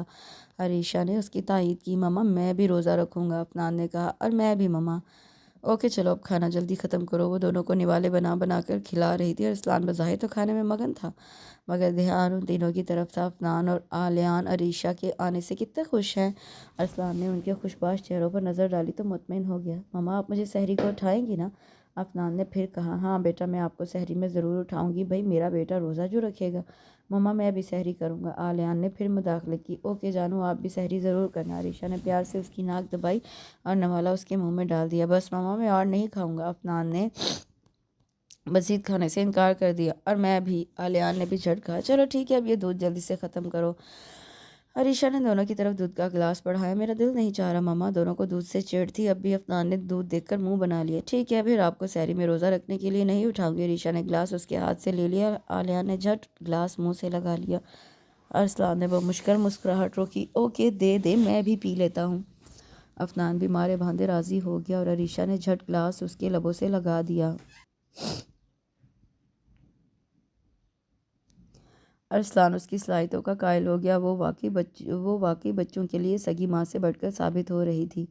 عریشہ نے اس کی تائید کی۔ ماما میں بھی روزہ رکھوں گا، افنان نے کہا۔ اور میں بھی ماما۔ اوکے چلو اب کھانا جلدی ختم کرو۔ وہ دونوں کو نوالے بنا بنا کر کھلا رہی تھی۔ ارسلان بظاہر تو کھانے میں مگن تھا مگر دھیان ان تینوں کی طرف تھا۔ افنان اور آلیان عریشہ کے آنے سے کتنے خوش ہیں۔ ارسلان نے ان کے خوشباش چہروں پر نظر ڈالی تو مطمئن ہو گیا۔ ماما آپ مجھے سحری کو اٹھائیں گی نا؟ افنان نے پھر کہا۔ ہاں بیٹا، میں آپ کو سحری میں ضرور اٹھاؤں گی، بھائی میرا بیٹا روزہ جو رکھے گا۔ ماما میں بھی سحری کروں گا، آلیان نے پھر مداخلت کی۔ اوکے جانو، آپ بھی سحری ضرور کرنا۔ عریشہ نے پیار سے اس کی ناک دبائی اور نوالا اس کے منہ میں ڈال دیا۔ بس ماما میں اور نہیں کھاؤں گا، افنان نے مزید کھانے سے انکار کر دیا۔ اور میں بھی، آلیان نے بھی جھٹ کہا۔ چلو ٹھیک ہے، اب یہ دودھ جلدی سے ختم کرو۔ عریشہ نے دونوں کی طرف دودھ کا گلاس بڑھایا۔ میرا دل نہیں چاہ رہا ماما، دونوں کو دودھ سے چیڑ تھی۔ اب بھی افنان نے دودھ دیکھ کر منہ بنا لیا۔ ٹھیک ہے، پھر آپ کو سحری میں روزہ رکھنے کے لیے نہیں اٹھاؤں گی۔ عریشہ نے گلاس اس کے ہاتھ سے لے لیا، آلیان نے جھٹ گلاس منہ سے لگا لیا۔ ارسلان نے وہ مشکل مسکراہٹ روکی۔ اوکے دے دے، میں بھی پی لیتا ہوں۔ افنان بھی مارے باندھے راضی ہو گیا اور عریشہ نے جھٹ گلاس اس کے لبوں سے لگا دیا۔ ارسلان اس کی صلاحیتوں کا قائل ہو گیا۔ وہ واقعی بچوں کے لیے سگی ماں سے بڑھ کر ثابت ہو رہی تھی۔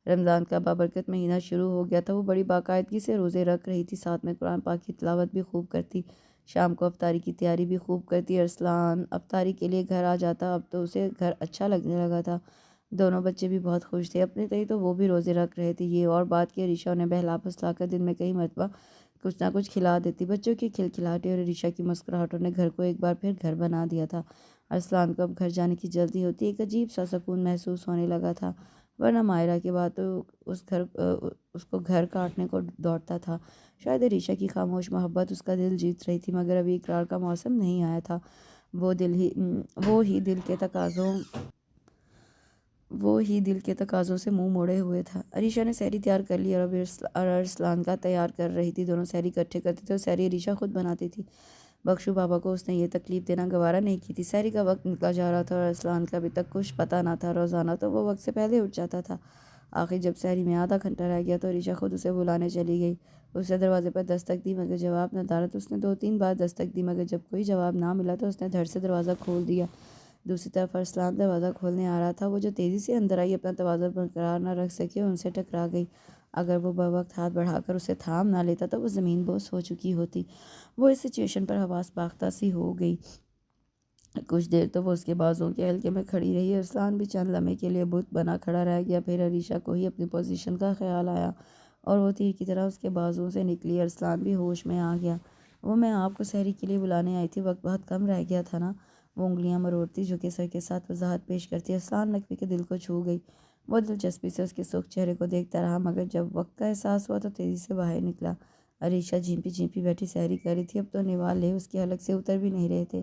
رمضان کا بابرکت مہینہ شروع ہو گیا تھا۔ وہ بڑی باقاعدگی سے روزے رکھ رہی تھی، ساتھ میں قرآن پاک کی تلاوت بھی خوب کرتی، شام کو افطاری کی تیاری بھی خوب کرتی۔ ارسلان افطاری کے لیے گھر آ جاتا، اب تو اسے گھر اچھا لگنے لگا تھا۔ دونوں بچے بھی بہت خوش تھے، اپنے تئیں تو وہ بھی روزے رکھ رہے تھے۔ یہ اور بات کہ عریشہ انہیں بہلا پھسلا کر دن میں کئی مرتبہ کچھ نہ کچھ کھلا دیتی۔ بچوں کی کھلکھلاہٹیں اور عریشہ کی مسکراہٹوں نے گھر کو ایک بار پھر گھر بنا دیا تھا۔ ارسلان کو اب گھر جانے کی جلدی ہوتی، ایک عجیب سا سکون محسوس ہونے لگا تھا، ورنہ مائرہ کے بعد تو اس کو گھر کاٹنے کو دوڑتا تھا۔ شاید عریشہ کی خاموش محبت اس کا دل جیت رہی تھی، مگر ابھی اقرار کا موسم نہیں آیا تھا۔ وہ ہی دل کے تقاضوں سے منہ موڑے ہوئے تھا۔ عریشہ نے سحری تیار کر لی اور ارسلان کا تیار کر رہی تھی۔ دونوں سحری اکٹھے کرتے تھے اور سحری عریشہ خود بناتی تھی۔ بخشو بابا کو اس نے یہ تکلیف دینا گوارا نہیں کی تھی۔ سحری کا وقت نکلا جا رہا تھا اور ارسلان کا ابھی تک کچھ پتہ نہ تھا۔ روزانہ تو وہ وقت سے پہلے اٹھ جاتا تھا۔ آخر جب سحری میں آدھا گھنٹہ رہ گیا تو عریشہ خود اسے بلانے چلی گئی۔ اس نے دروازے پر دستک دی مگر جواب نہ دارت۔ اس نے 2-3 بار دستک دی مگر جب کوئی جواب نہ ملا تو اس نے دھڑ سے دروازہ کھول دیا۔ دوسری طرف ارسلان دروازہ کھولنے آ رہا تھا۔ وہ جو تیزی سے اندر آئی، اپنا توازن برقرار نہ رکھ سکی اور ان سے ٹکرا گئی۔ اگر وہ بوقت ہاتھ بڑھا کر اسے تھام نہ لیتا تو وہ زمین بوس ہو چکی ہوتی۔ وہ اس سچویشن پر حواس باختہ سی ہو گئی۔ کچھ دیر تو وہ اس کے بازوؤں کے حلقے میں کھڑی رہی۔ ارسلان بھی چند لمحے کے لیے بت بنا کھڑا رہ گیا، پھر عریشہ کو ہی اپنی پوزیشن کا خیال آیا اور وہ تیر کی طرح اس کے بازوؤں سے نکلی۔ ارسلان بھی ہوش میں آ گیا۔ وہ میں آپ کو سحری کے لیے بلانے آئی تھی، وقت بہت کم رہ گیا تھا نا؟ وہ انگلیاں مروڑتی جھکے سر کے ساتھ وضاحت پیش کرتی۔ ارسلان نقوی کے دل کو چھو گئی۔ وہ دلچسپی سے اس کے سرخ چہرے کو دیکھتا رہا مگر جب وقت کا احساس ہوا تو تیزی سے باہر نکلا۔ عریشہ جھیمپی جھیمپی بیٹھی سحری کر رہی تھی، اب تو نوالے اس کے حلق سے اتر بھی نہیں رہے تھے۔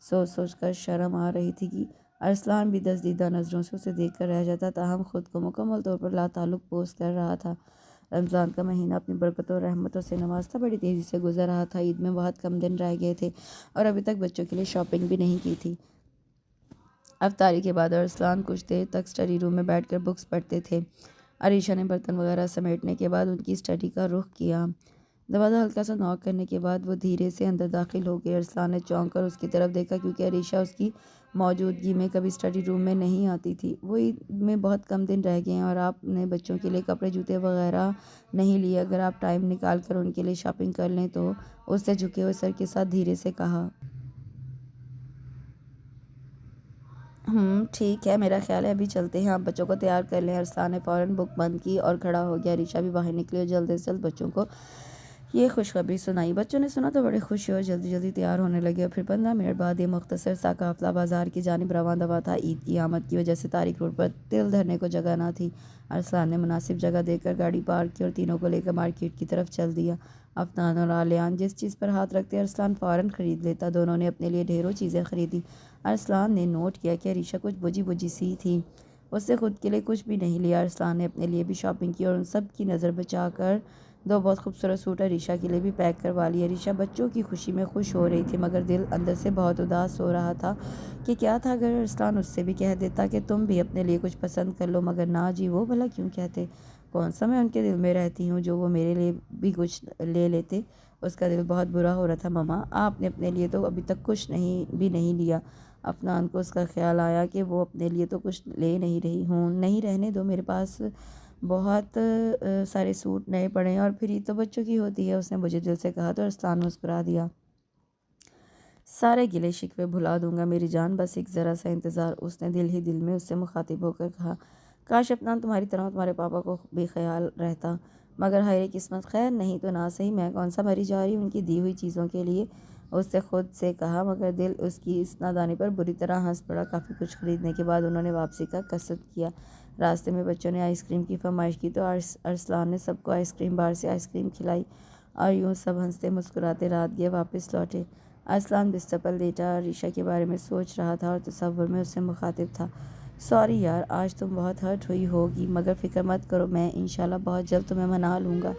سوچ سوچ کر شرم آ رہی تھی کہ ارسلان بھی دزدیدہ نظروں سے اسے دیکھ کر رہ جاتا، تاہم خود کو مکمل طور پر لا تعلق پوز کر رہا تھا۔ رمضان کا مہینہ اپنی برکتوں اور رحمتوں سے نواز تھا، بڑی تیزی سے گزر رہا تھا۔ عید میں بہت کم دن رہ گئے تھے اور ابھی تک بچوں کے لیے شاپنگ بھی نہیں کی تھی۔ افطاری کے بعد ارسلان کچھ دیر تک اسٹڈی روم میں بیٹھ کر بکس پڑھتے تھے۔ عریشہ نے برتن وغیرہ سمیٹنے کے بعد ان کی اسٹڈی کا رخ کیا۔ دروازہ ہلکا سا ناک کرنے کے بعد وہ دھیرے سے اندر داخل ہو گئی۔ ارسلان نے چونک کر اس کی طرف دیکھا، کیونکہ عریشہ اس کی موجودگی میں کبھی اسٹڈی روم میں نہیں آتی تھی۔ وہ عید میں بہت کم دن رہ گئے ہیں اور آپ نے بچوں کے لیے کپڑے جوتے وغیرہ نہیں لیے۔ اگر آپ ٹائم نکال کر ان کے لیے شاپنگ کر لیں تو، اس نے جھکے ہوئے سر کے ساتھ دھیرے سے کہا۔ ٹھیک ہے، میرا خیال ہے ابھی چلتے ہیں، آپ بچوں کو تیار کر لیں۔ ارسلان نے فوراً بک بند کی اور کھڑا ہو گیا۔ عریشہ بھی باہر نکلی اور جلد سے جلد بچوں کو یہ خوشخبری سنائی۔ بچوں نے سنا تو بڑے خوش ہوئے اور جلدی جلدی تیار ہونے لگے، اور پھر 15 منٹ بعد یہ مختصر سا قافلہ بازار کی جانب رواں دوا تھا۔ عید کی آمد کی وجہ سے تاریک روڈ پر تل دھرنے کو جگہ نہ تھی۔ ارسلان نے مناسب جگہ دیکھ کر گاڑی پارک کی اور تینوں کو لے کر مارکیٹ کی طرف چل دیا۔ افنان اور علیان جس چیز پر ہاتھ رکھتے ارسلان فوراً خرید لیتا۔ دونوں نے اپنے لیے ڈھیروں چیزیں خریدی۔ ارسلان نے نوٹ کیا کہ عریشہ کچھ بجھی بجھی سی تھی، اس سے خود کے لیے کچھ بھی نہیں لیا۔ ارسلان نے اپنے لیے بھی شاپنگ کی اور ان سب کی نظر بچا کر دو بہت خوبصورت سوٹ عریشہ کے لیے بھی پیک کروا لیے۔ عریشہ بچوں کی خوشی میں خوش ہو رہی تھی، مگر دل اندر سے بہت اداس ہو رہا تھا کہ کیا تھا اگر ارسلان اس سے بھی کہہ دیتا کہ تم بھی اپنے لیے کچھ پسند کر لو، مگر نہ جی، وہ بھلا کیوں کہتے؟ کون سا میں ان کے دل میں رہتی ہوں جو وہ میرے لیے بھی کچھ لے لیتے؟ اس کا دل بہت برا ہو رہا تھا۔ ماما، آپ نے اپنے لیے تو ابھی تک کچھ نہیں لیا۔ افنان کو اس کا خیال آیا کہ وہ اپنے لیے تو کچھ لے نہیں رہی ہوں۔ نہیں، رہنے دو، میرے پاس بہت سارے سوٹ نئے پڑے ہیں، اور پھر عید تو بچوں کی ہوتی ہے، اس نے مجھے دل سے کہا تو ارسلان مسکرا دیا۔ سارے گلے شکوے بھلا دوں گا میری جان، بس ایک ذرا سا انتظار، اس نے دل ہی دل میں اس سے مخاطب ہو کر کہا۔ کاش افنان تمہاری طرح تمہارے پاپا کو بھی خیال رہتا، مگر ہائے قسمت، خیر نہیں تو نہ صحیح، میں کون سا مری جا رہی ہوں ان کی دی ہوئی چیزوں کے لیے، اس نے خود سے کہا، مگر دل اس کی اس نادانی پر بری طرح ہنس پڑا۔ کافی کچھ خریدنے کے بعد انہوں نے واپسی کا قصد کیا۔ راستے میں بچوں نے آئس کریم کی فرمائش کی تو ارسلان نے سب کو آئس کریم بار سے آئس کریم کھلائی، اور یوں سب ہنستے مسکراتے رات گئے واپس لوٹے۔ ارسلان بستر پر لیٹا عریشہ کے بارے میں سوچ رہا تھا اور تصور میں اس سے مخاطب تھا۔ سوری یار، آج تم بہت ہرٹ ہوئی ہوگی، مگر فکر مت کرو، میں انشاءاللہ بہت جلد تمہیں منا لوں گا،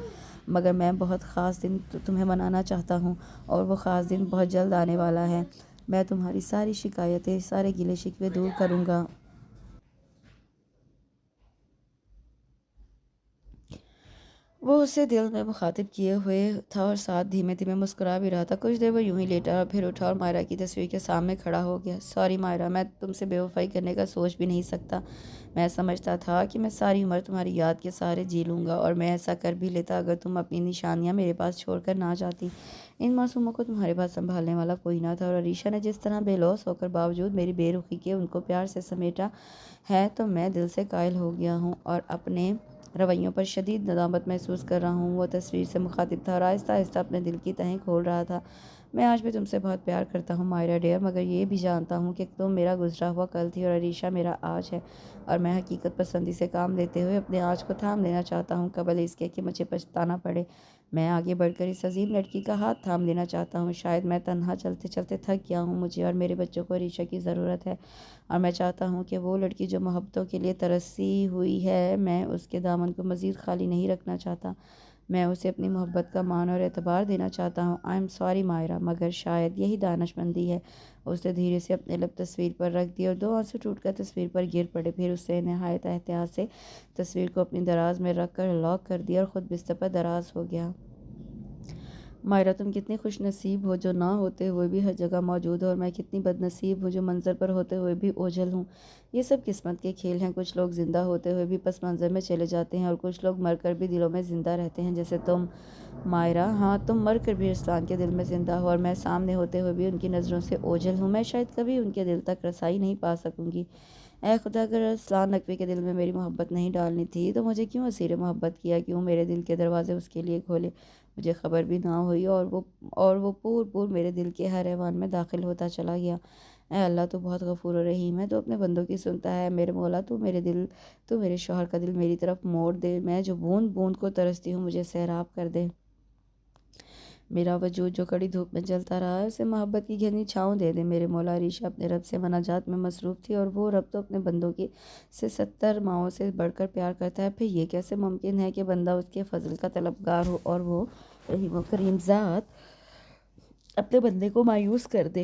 مگر میں بہت خاص دن تمہیں منانا چاہتا ہوں، اور وہ خاص دن بہت جلد آنے والا ہے۔ میں تمہاری ساری شکایتیں، سارے گلے شکوے دور کروں گا۔ وہ اسے دل میں مخاطب کیے ہوئے تھا اور ساتھ دھیمے دھیمے مسکرا بھی رہا تھا۔ کچھ دیر وہ یوں ہی لیٹا اور پھر اٹھا اور مائرہ کی تصویر کے سامنے کھڑا ہو گیا۔ سوری مائرہ، میں تم سے بے وفائی کرنے کا سوچ بھی نہیں سکتا۔ میں سمجھتا تھا کہ میں ساری عمر تمہاری یاد کے سہارے جی لوں گا، اور میں ایسا کر بھی لیتا اگر تم اپنی نشانیاں میرے پاس چھوڑ کر نہ جاتی۔ ان معصوموں کو تمہارے پاس سنبھالنے والا کوئی نہ تھا، اور عریشہ نے جس طرح بے لوث ہو کر باوجود میری بے رخی کے ان کو پیار سے سمیٹا ہے تو میں دل سے قائل ہو گیا ہوں، اور اپنے رویوں پر شدید ندامت محسوس کر رہا ہوں۔ وہ تصویر سے مخاطب تھا اور آہستہ آہستہ اپنے دل کی تہیں کھول رہا تھا۔ میں آج بھی تم سے بہت پیار کرتا ہوں مائرہ ڈیئر، مگر یہ بھی جانتا ہوں کہ تم میرا گزرا ہوا کل تھی اور عریشہ میرا آج ہے، اور میں حقیقت پسندی سے کام لیتے ہوئے اپنے آج کو تھام لینا چاہتا ہوں، قبل اس کے کہ مجھے پچھتانا پڑے۔ میں آگے بڑھ کر اس عظیم لڑکی کا ہاتھ تھام لینا چاہتا ہوں۔ شاید میں تنہا چلتے چلتے تھک گیا ہوں، مجھے اور میرے بچوں کو عریشہ کی ضرورت ہے، اور میں چاہتا ہوں کہ وہ لڑکی جو محبتوں کے لیے ترسی ہوئی ہے، میں اس کے دامن کو مزید خالی نہیں رکھنا چاہتا، میں اسے اپنی محبت کا مان اور اعتبار دینا چاہتا ہوں۔ آئی ایم سوری مائرہ، مگر شاید یہی دانش مندی ہے۔ اس نے دھیرے سے اپنے لب تصویر پر رکھ دیے اور دو آنسو ٹوٹ کر تصویر پر گر پڑے۔ پھر اس نے نہایت احتیاط سے تصویر کو اپنی دراز میں رکھ کر لاک کر دیا اور خود بستر پر دراز ہو گیا۔ مائرہ، تم کتنی خوش نصیب ہو جو نہ ہوتے ہوئے بھی ہر جگہ موجود ہو، اور میں کتنی بد نصیب ہوں جو منظر پر ہوتے ہوئے بھی اوجھل ہوں۔ یہ سب قسمت کے کھیل ہیں، کچھ لوگ زندہ ہوتے ہوئے بھی پس منظر میں چلے جاتے ہیں، اور کچھ لوگ مر کر بھی دلوں میں زندہ رہتے ہیں، جیسے تم مائرہ۔ ہاں، تم مر کر بھی ارسلان کے دل میں زندہ ہو، اور میں سامنے ہوتے ہوئے بھی ان کی نظروں سے اوجھل ہوں۔ میں شاید کبھی ان کے دل تک رسائی نہیں پا سکوں گی۔ اے خدا، اگر ارسلان نقوی کے دل میں میری محبت نہیں ڈالنی تھی تو مجھے کیوں اسیر محبت کیا، کیوں میرے دل کے دروازے اس کے لیے کھولے؟ مجھے خبر بھی نہ ہوئی اور وہ پور میرے دل کے ہر ایوان میں داخل ہوتا چلا گیا۔ اے اللہ، تو بہت غفور و رحیم ہے، تو اپنے بندوں کی سنتا ہے۔ میرے مولا، تو میرے شوہر کا دل میری طرف موڑ دے، میں جو بوند بوند کو ترستی ہوں مجھے سیراب کر دے۔ میرا وجود جو کڑی دھوپ میں جلتا رہا ہے اسے محبت کی گھنی چھاؤں دے دے میرے مولا۔ عریشہ اپنے رب سے مناجات میں مصروف تھی، اور وہ رب تو اپنے بندوں کی سے 70 ماؤں سے بڑھ کر پیار کرتا ہے، پھر یہ کیسے ممکن ہے کہ بندہ اس کے فضل کا طلبگار ہو اور وہ رحیم و کریم ذات اپنے بندے کو مایوس کر دے۔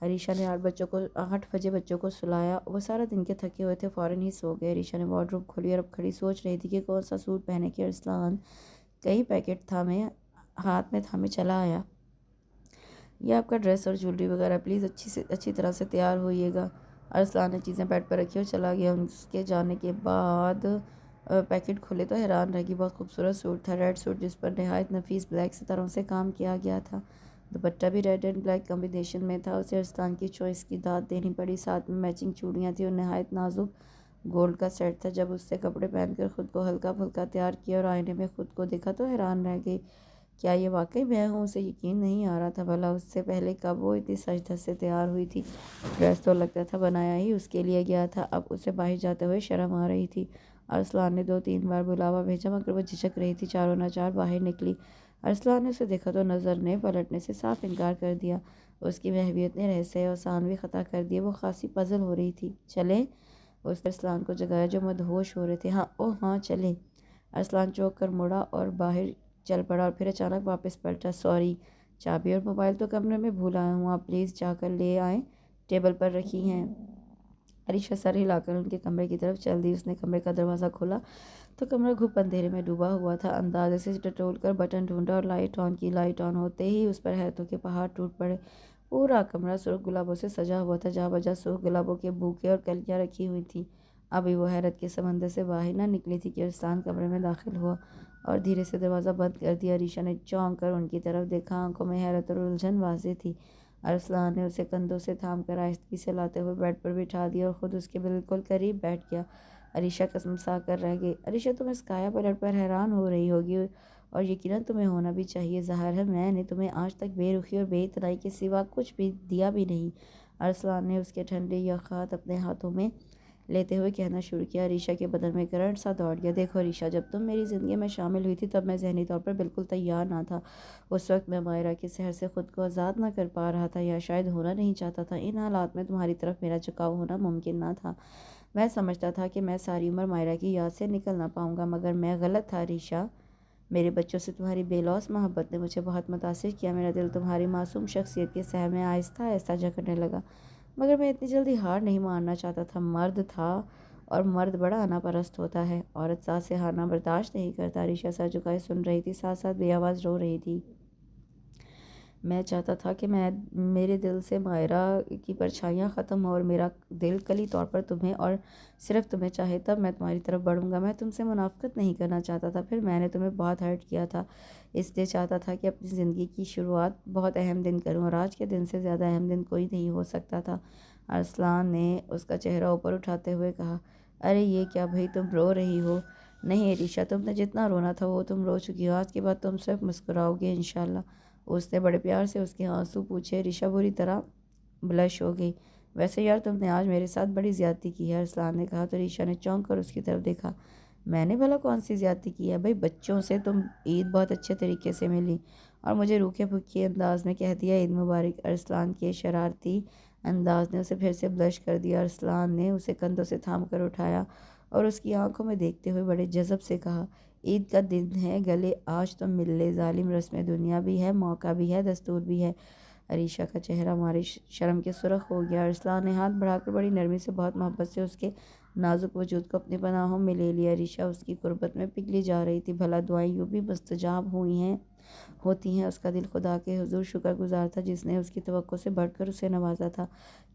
عریشہ نے 8 بجے بچوں کو سلایا۔ وہ سارا دن کے تھکے ہوئے تھے، فوراً ہی سو گئے۔ عریشہ نے وارڈروب کھولی اور اب کھڑی سوچ رہی تھی کہ کون سا سوٹ پہنے کہ ارسلان کئی پیکٹ ہاتھ میں تھامے چلا آیا۔ یہ آپ کا ڈریس اور جویلری وغیرہ، پلیز اچھی طرح سے تیار ہوئیے گا۔ ارسلان نے چیزیں بیڈ پر رکھی اور چلا گیا۔ اس کے جانے کے بعد پیکٹ کھولے تو حیران رہ گئی۔ بہت خوبصورت سوٹ تھا، ریڈ سوٹ جس پر نہایت نفیس بلیک ستاروں سے کام کیا گیا تھا۔ دوپٹہ بھی ریڈ اینڈ بلیک کمبینیشن میں تھا۔ اسے ارسلان کی چوائس کی داد دینی پڑی، ساتھ میں میچنگ چوڑیاں تھیں اور نہایت نازک گولڈ کا سیٹ تھا۔ جب اس نے کپڑے پہن کر خود کو ہلکا پھلکا تیار کیا اور آئینے میں خود کو دیکھا تو حیران رہ گئی۔ کیا یہ واقعی میں ہوں؟ اسے یقین نہیں آ رہا تھا۔ بھلا اس سے پہلے کب وہ اتنی سج دھج سے تیار ہوئی تھی؟ ڈریس تو لگتا تھا بنایا ہی اس کے لیے گیا تھا۔ اب اسے باہر جاتے ہوئے شرم آ رہی تھی۔ ارسلان نے 2-3 بار بلاوا بھیجا مگر وہ جھجک رہی تھی۔ چاروں ناچار باہر نکلی۔ ارسلان نے اسے دیکھا تو نظر نے پلٹنے سے صاف انکار کر دیا۔ اس کی محویت نے رہسے اور ثانوی خطا کر دیے۔ وہ خاصی پزل ہو رہی تھی۔ چلیں؟ اس نے ارسلان کو جگایا جو مدہوش ہو رہے تھے۔ ہاں چلیں۔ ارسلان چونک کر مڑا اور باہر چل پڑا اور پھر اچانک واپس پلٹا۔ سوری، چابی اور موبائل تو کمرے میں بھول آیا ہوں، آپ پلیز جا کر لے آئیں، ٹیبل پر رکھی ہیں۔ عریشہ سر ہلا کر ان کے کمرے کی طرف چل دی۔ اس نے کمرے کا دروازہ کھولا تو کمرہ گھپ اندھیرے میں ڈوبا ہوا تھا۔ اندازے سے ٹٹول کر بٹن ڈھونڈا اور لائٹ آن کی۔ لائٹ آن ہوتے ہی اس پر حیرتوں کے پہاڑ ٹوٹ پڑے۔ پورا کمرہ سرخ گلابوں سے سجا ہوا تھا، جا بجا سرخ گلابوں کے بوکے اور کلیاں رکھی ہوئی تھیں۔ ابھی وہ حیرت کے سمندر سے باہر نہ نکلی تھی کہ ارسلان کمرے میں داخل ہوا اور دھیرے سے دروازہ بند کر دیا۔ عریشہ نے چونک کر ان کی طرف دیکھا، آنکھوں میں حیرت اور الجھن واضح تھی۔ ارسلان نے اسے کندھوں سے تھام کر آہستگی سے لاتے ہوئے بیڈ پر بٹھا دیا اور خود اس کے بالکل قریب بیٹھ گیا۔ عریشہ قسمسا کر رہ گئی۔ عریشہ، تم اس کایا پلٹ پر حیران ہو رہی ہوگی اور یقیناً تمہیں ہونا بھی چاہیے۔ ظاہر ہے میں نے تمہیں آج تک بے رخی اور بے اتنائی کے سوا کچھ بھی دیا بھی نہیں۔ ارسلان نے اس کے ٹھنڈے یخ ہاتھ اپنے ہاتھوں میں لیتے ہوئے کہنا شروع کیا۔ عریشہ کے بدن میں کرنٹ سا دوڑ گیا۔ دیکھو عریشہ، جب تم میری زندگی میں شامل ہوئی تھی تب میں ذہنی طور پر بالکل تیار نہ تھا۔ اس وقت میں مائرہ کے سحر سے خود کو آزاد نہ کر پا رہا تھا یا شاید ہونا نہیں چاہتا تھا۔ ان حالات میں تمہاری طرف میرا جھکاؤ ہونا ممکن نہ تھا۔ میں سمجھتا تھا کہ میں ساری عمر مائرہ کی یاد سے نکل نہ پاؤں گا، مگر میں غلط تھا عریشہ۔ میرے بچوں سے تمہاری بے لوث محبت نے مجھے بہت متاثر کیا۔ میرا دل تمہاری معصوم شخصیت کے سحر میں آہستہ آہستہ جھکنے لگا، مگر میں اتنی جلدی ہار نہیں ماننا چاہتا تھا۔ مرد تھا اور مرد بڑا انا پرست ہوتا ہے، عورت ساتھ سے ہارنا برداشت نہیں کرتا۔ عریشہ سر جھکائے سن رہی تھی، ساتھ ساتھ بے آواز رو رہی تھی۔ میں چاہتا تھا کہ میرے دل سے مائرہ کی پرچھائیاں ختم ہوں اور میرا دل کلی طور پر تمہیں اور صرف تمہیں چاہے، تب میں تمہاری طرف بڑھوں گا۔ میں تم سے منافقت نہیں کرنا چاہتا تھا، پھر میں نے تمہیں بہت ہرٹ کیا تھا، اس لیے چاہتا تھا کہ اپنی زندگی کی شروعات بہت اہم دن کروں، اور آج کے دن سے زیادہ اہم دن کوئی نہیں ہو سکتا تھا۔ ارسلان نے اس کا چہرہ اوپر اٹھاتے ہوئے کہا، ارے یہ کیا بھئی، تم رو رہی ہو؟ نہیں عریشہ، تم نے جتنا رونا تھا وہ تم رو چکی ہو، آج کے بعد تم صرف مسکراؤ گے انشاءاللہ۔ اس نے بڑے پیار سے اس کے آنسو پوچھے۔ عریشہ بری طرح بلش ہو گئی۔ ویسے یار، تم نے آج میرے ساتھ بڑی زیادتی کی ہے، ارسلان نے کہا تو عریشہ نے چونک کر اس کی طرف دیکھا۔ میں نے بھلا کون سی زیادتی کی ہے؟ بھئی بچوں سے تم عید بہت اچھے طریقے سے ملی اور مجھے روکھے پھکے انداز میں کہہ دیا عید مبارک۔ ارسلان کے شرارتی انداز نے اسے پھر سے بلش کر دیا۔ ارسلان نے اسے کندھوں سے تھام کر اٹھایا اور اس کی آنکھوں میں دیکھتے ہوئے بڑے جذب سے کہا، عید کا دن ہے، گلے آج تم مل لے، ظالم رسم دنیا بھی ہے، موقع بھی ہے، دستور بھی ہے۔ عریشہ کا چہرہ ماری شرم کے سرخ ہو گیا۔ ارسلان نے ہاتھ بڑھا کر بڑی نرمی سے بہت محبت سے اس کے نازک وجود کو اپنی پناہوں میں لے لیا۔ عریشہ اس کی قربت میں پگھلی جا رہی تھی۔ بھلا دعائیں یوں بھی مستجاب ہوتی ہیں۔ اس کا دل خدا کے حضور شکر گزار تھا جس نے اس کی توقع سے بڑھ کر اسے نوازا تھا۔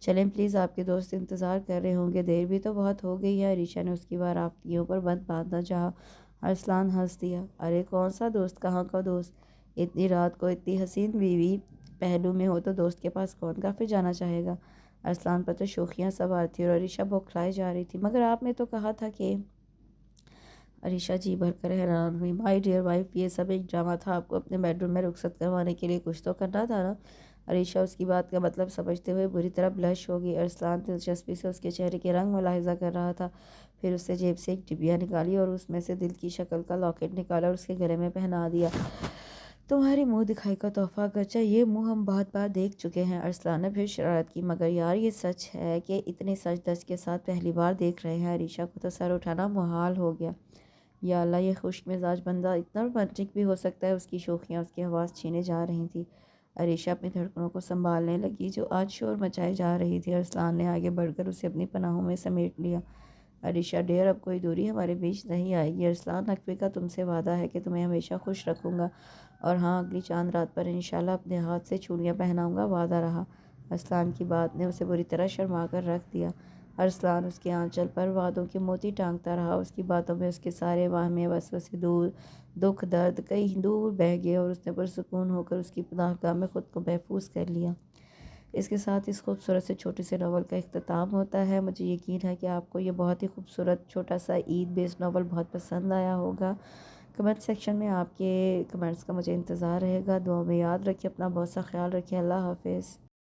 چلیں پلیز، آپ کے دوست انتظار کر رہے ہوں گے، دیر بھی تو بہت ہو گئی ہے۔ عریشہ نے اس کی بار آفتگیوں پر بند باندھنا چاہا۔ ارسلان ہنس دیا، ارے کون سا دوست، کہاں کا دوست؟ اتنی رات کو اتنی حسین بیوی پہلو میں ہو تو دوست کے پاس کون کافی جانا چاہے گا؟ ارسلان پر تو شوخیاں سوار تھی اور عریشہ بوکھلائے جا رہی تھی۔ مگر آپ نے تو کہا تھا کہ… عریشہ جی بھر کر حیران ہوئی، مائی ڈیئر وائف، یہ سب ایک ڈرامہ تھا، آپ کو اپنے بیڈ روم میں رخصت کروانے کے لیے کچھ تو کرنا تھا نا؟ عریشہ اس کی بات کا مطلب سمجھتے ہوئے بری طرح بلش ہو گئی۔ ارسلان دلچسپی سے اس کے چہرے کے رنگ ملاحظہ کر رہا تھا، پھر اس نے جیب سے ایک ڈبیا نکالی اور اس میں سے دل کی شکل کا لاکٹ نکالا اور اس کے گلے میں پہنا دیا۔ تمہاری منہ دکھائی کا تحفہ، اگرچہ یہ منہ ہم بہت بار دیکھ چکے ہیں۔ ارسلان نے پھر شرارت کی، مگر یار یہ سچ ہے کہ اتنے سج دج کے ساتھ پہلی بار دیکھ رہے ہیں۔ عریشہ کو تو سر اٹھانا محال ہو گیا۔ یا اللہ، یہ خشک مزاج بندہ اتنا رومانٹک بھی ہو سکتا ہے؟ اس کی شوخیاں اس کی حواس چھینے جا رہی تھیں۔ عریشہ اپنی دھڑکنوں کو سنبھالنے لگی جو آج شور مچائے جا رہی تھی۔ ارسلان نے آگے بڑھ کر اسے اپنی پناہوں میں سمیٹ لیا۔ عریشہ ڈیئر، اب کوئی دوری ہمارے بیچ نہیں آئے گی۔ ارسلان، نقوی کا تم سے وعدہ ہے کہ تمہیں ہمیشہ خوش رکھوں گا، اور ہاں، اگلی چاند رات پر انشاءاللہ اپنے ہاتھ سے چوڑیاں پہناؤں گا، وعدہ رہا۔ ارسلان کی بات نے اسے بری طرح شرما کر رکھ دیا۔ ارسلان اس کے آنچل پر وعدوں کے موتی ٹانگتا رہا۔ اس کی باتوں میں اس کے سارے واہمے وسوسے دور، دکھ درد کہیں دور بہہ گئے، اور اس نے پرسکون ہو کر اس کی پناہ گاہ میں خود کو محفوظ کر لیا۔ اس کے ساتھ اس خوبصورت سے چھوٹے سے ناول کا اختتام ہوتا ہے۔ مجھے یقین ہے کہ آپ کو یہ بہت ہی خوبصورت چھوٹا سا عید بیسڈ ناول بہت پسند آیا ہوگا۔ کمنٹ سیکشن میں آپ کے کمنٹس کا مجھے انتظار رہے گا۔ دعاؤں میں یاد رکھیے، اپنا بہت سا خیال رکھیے۔ اللہ حافظ۔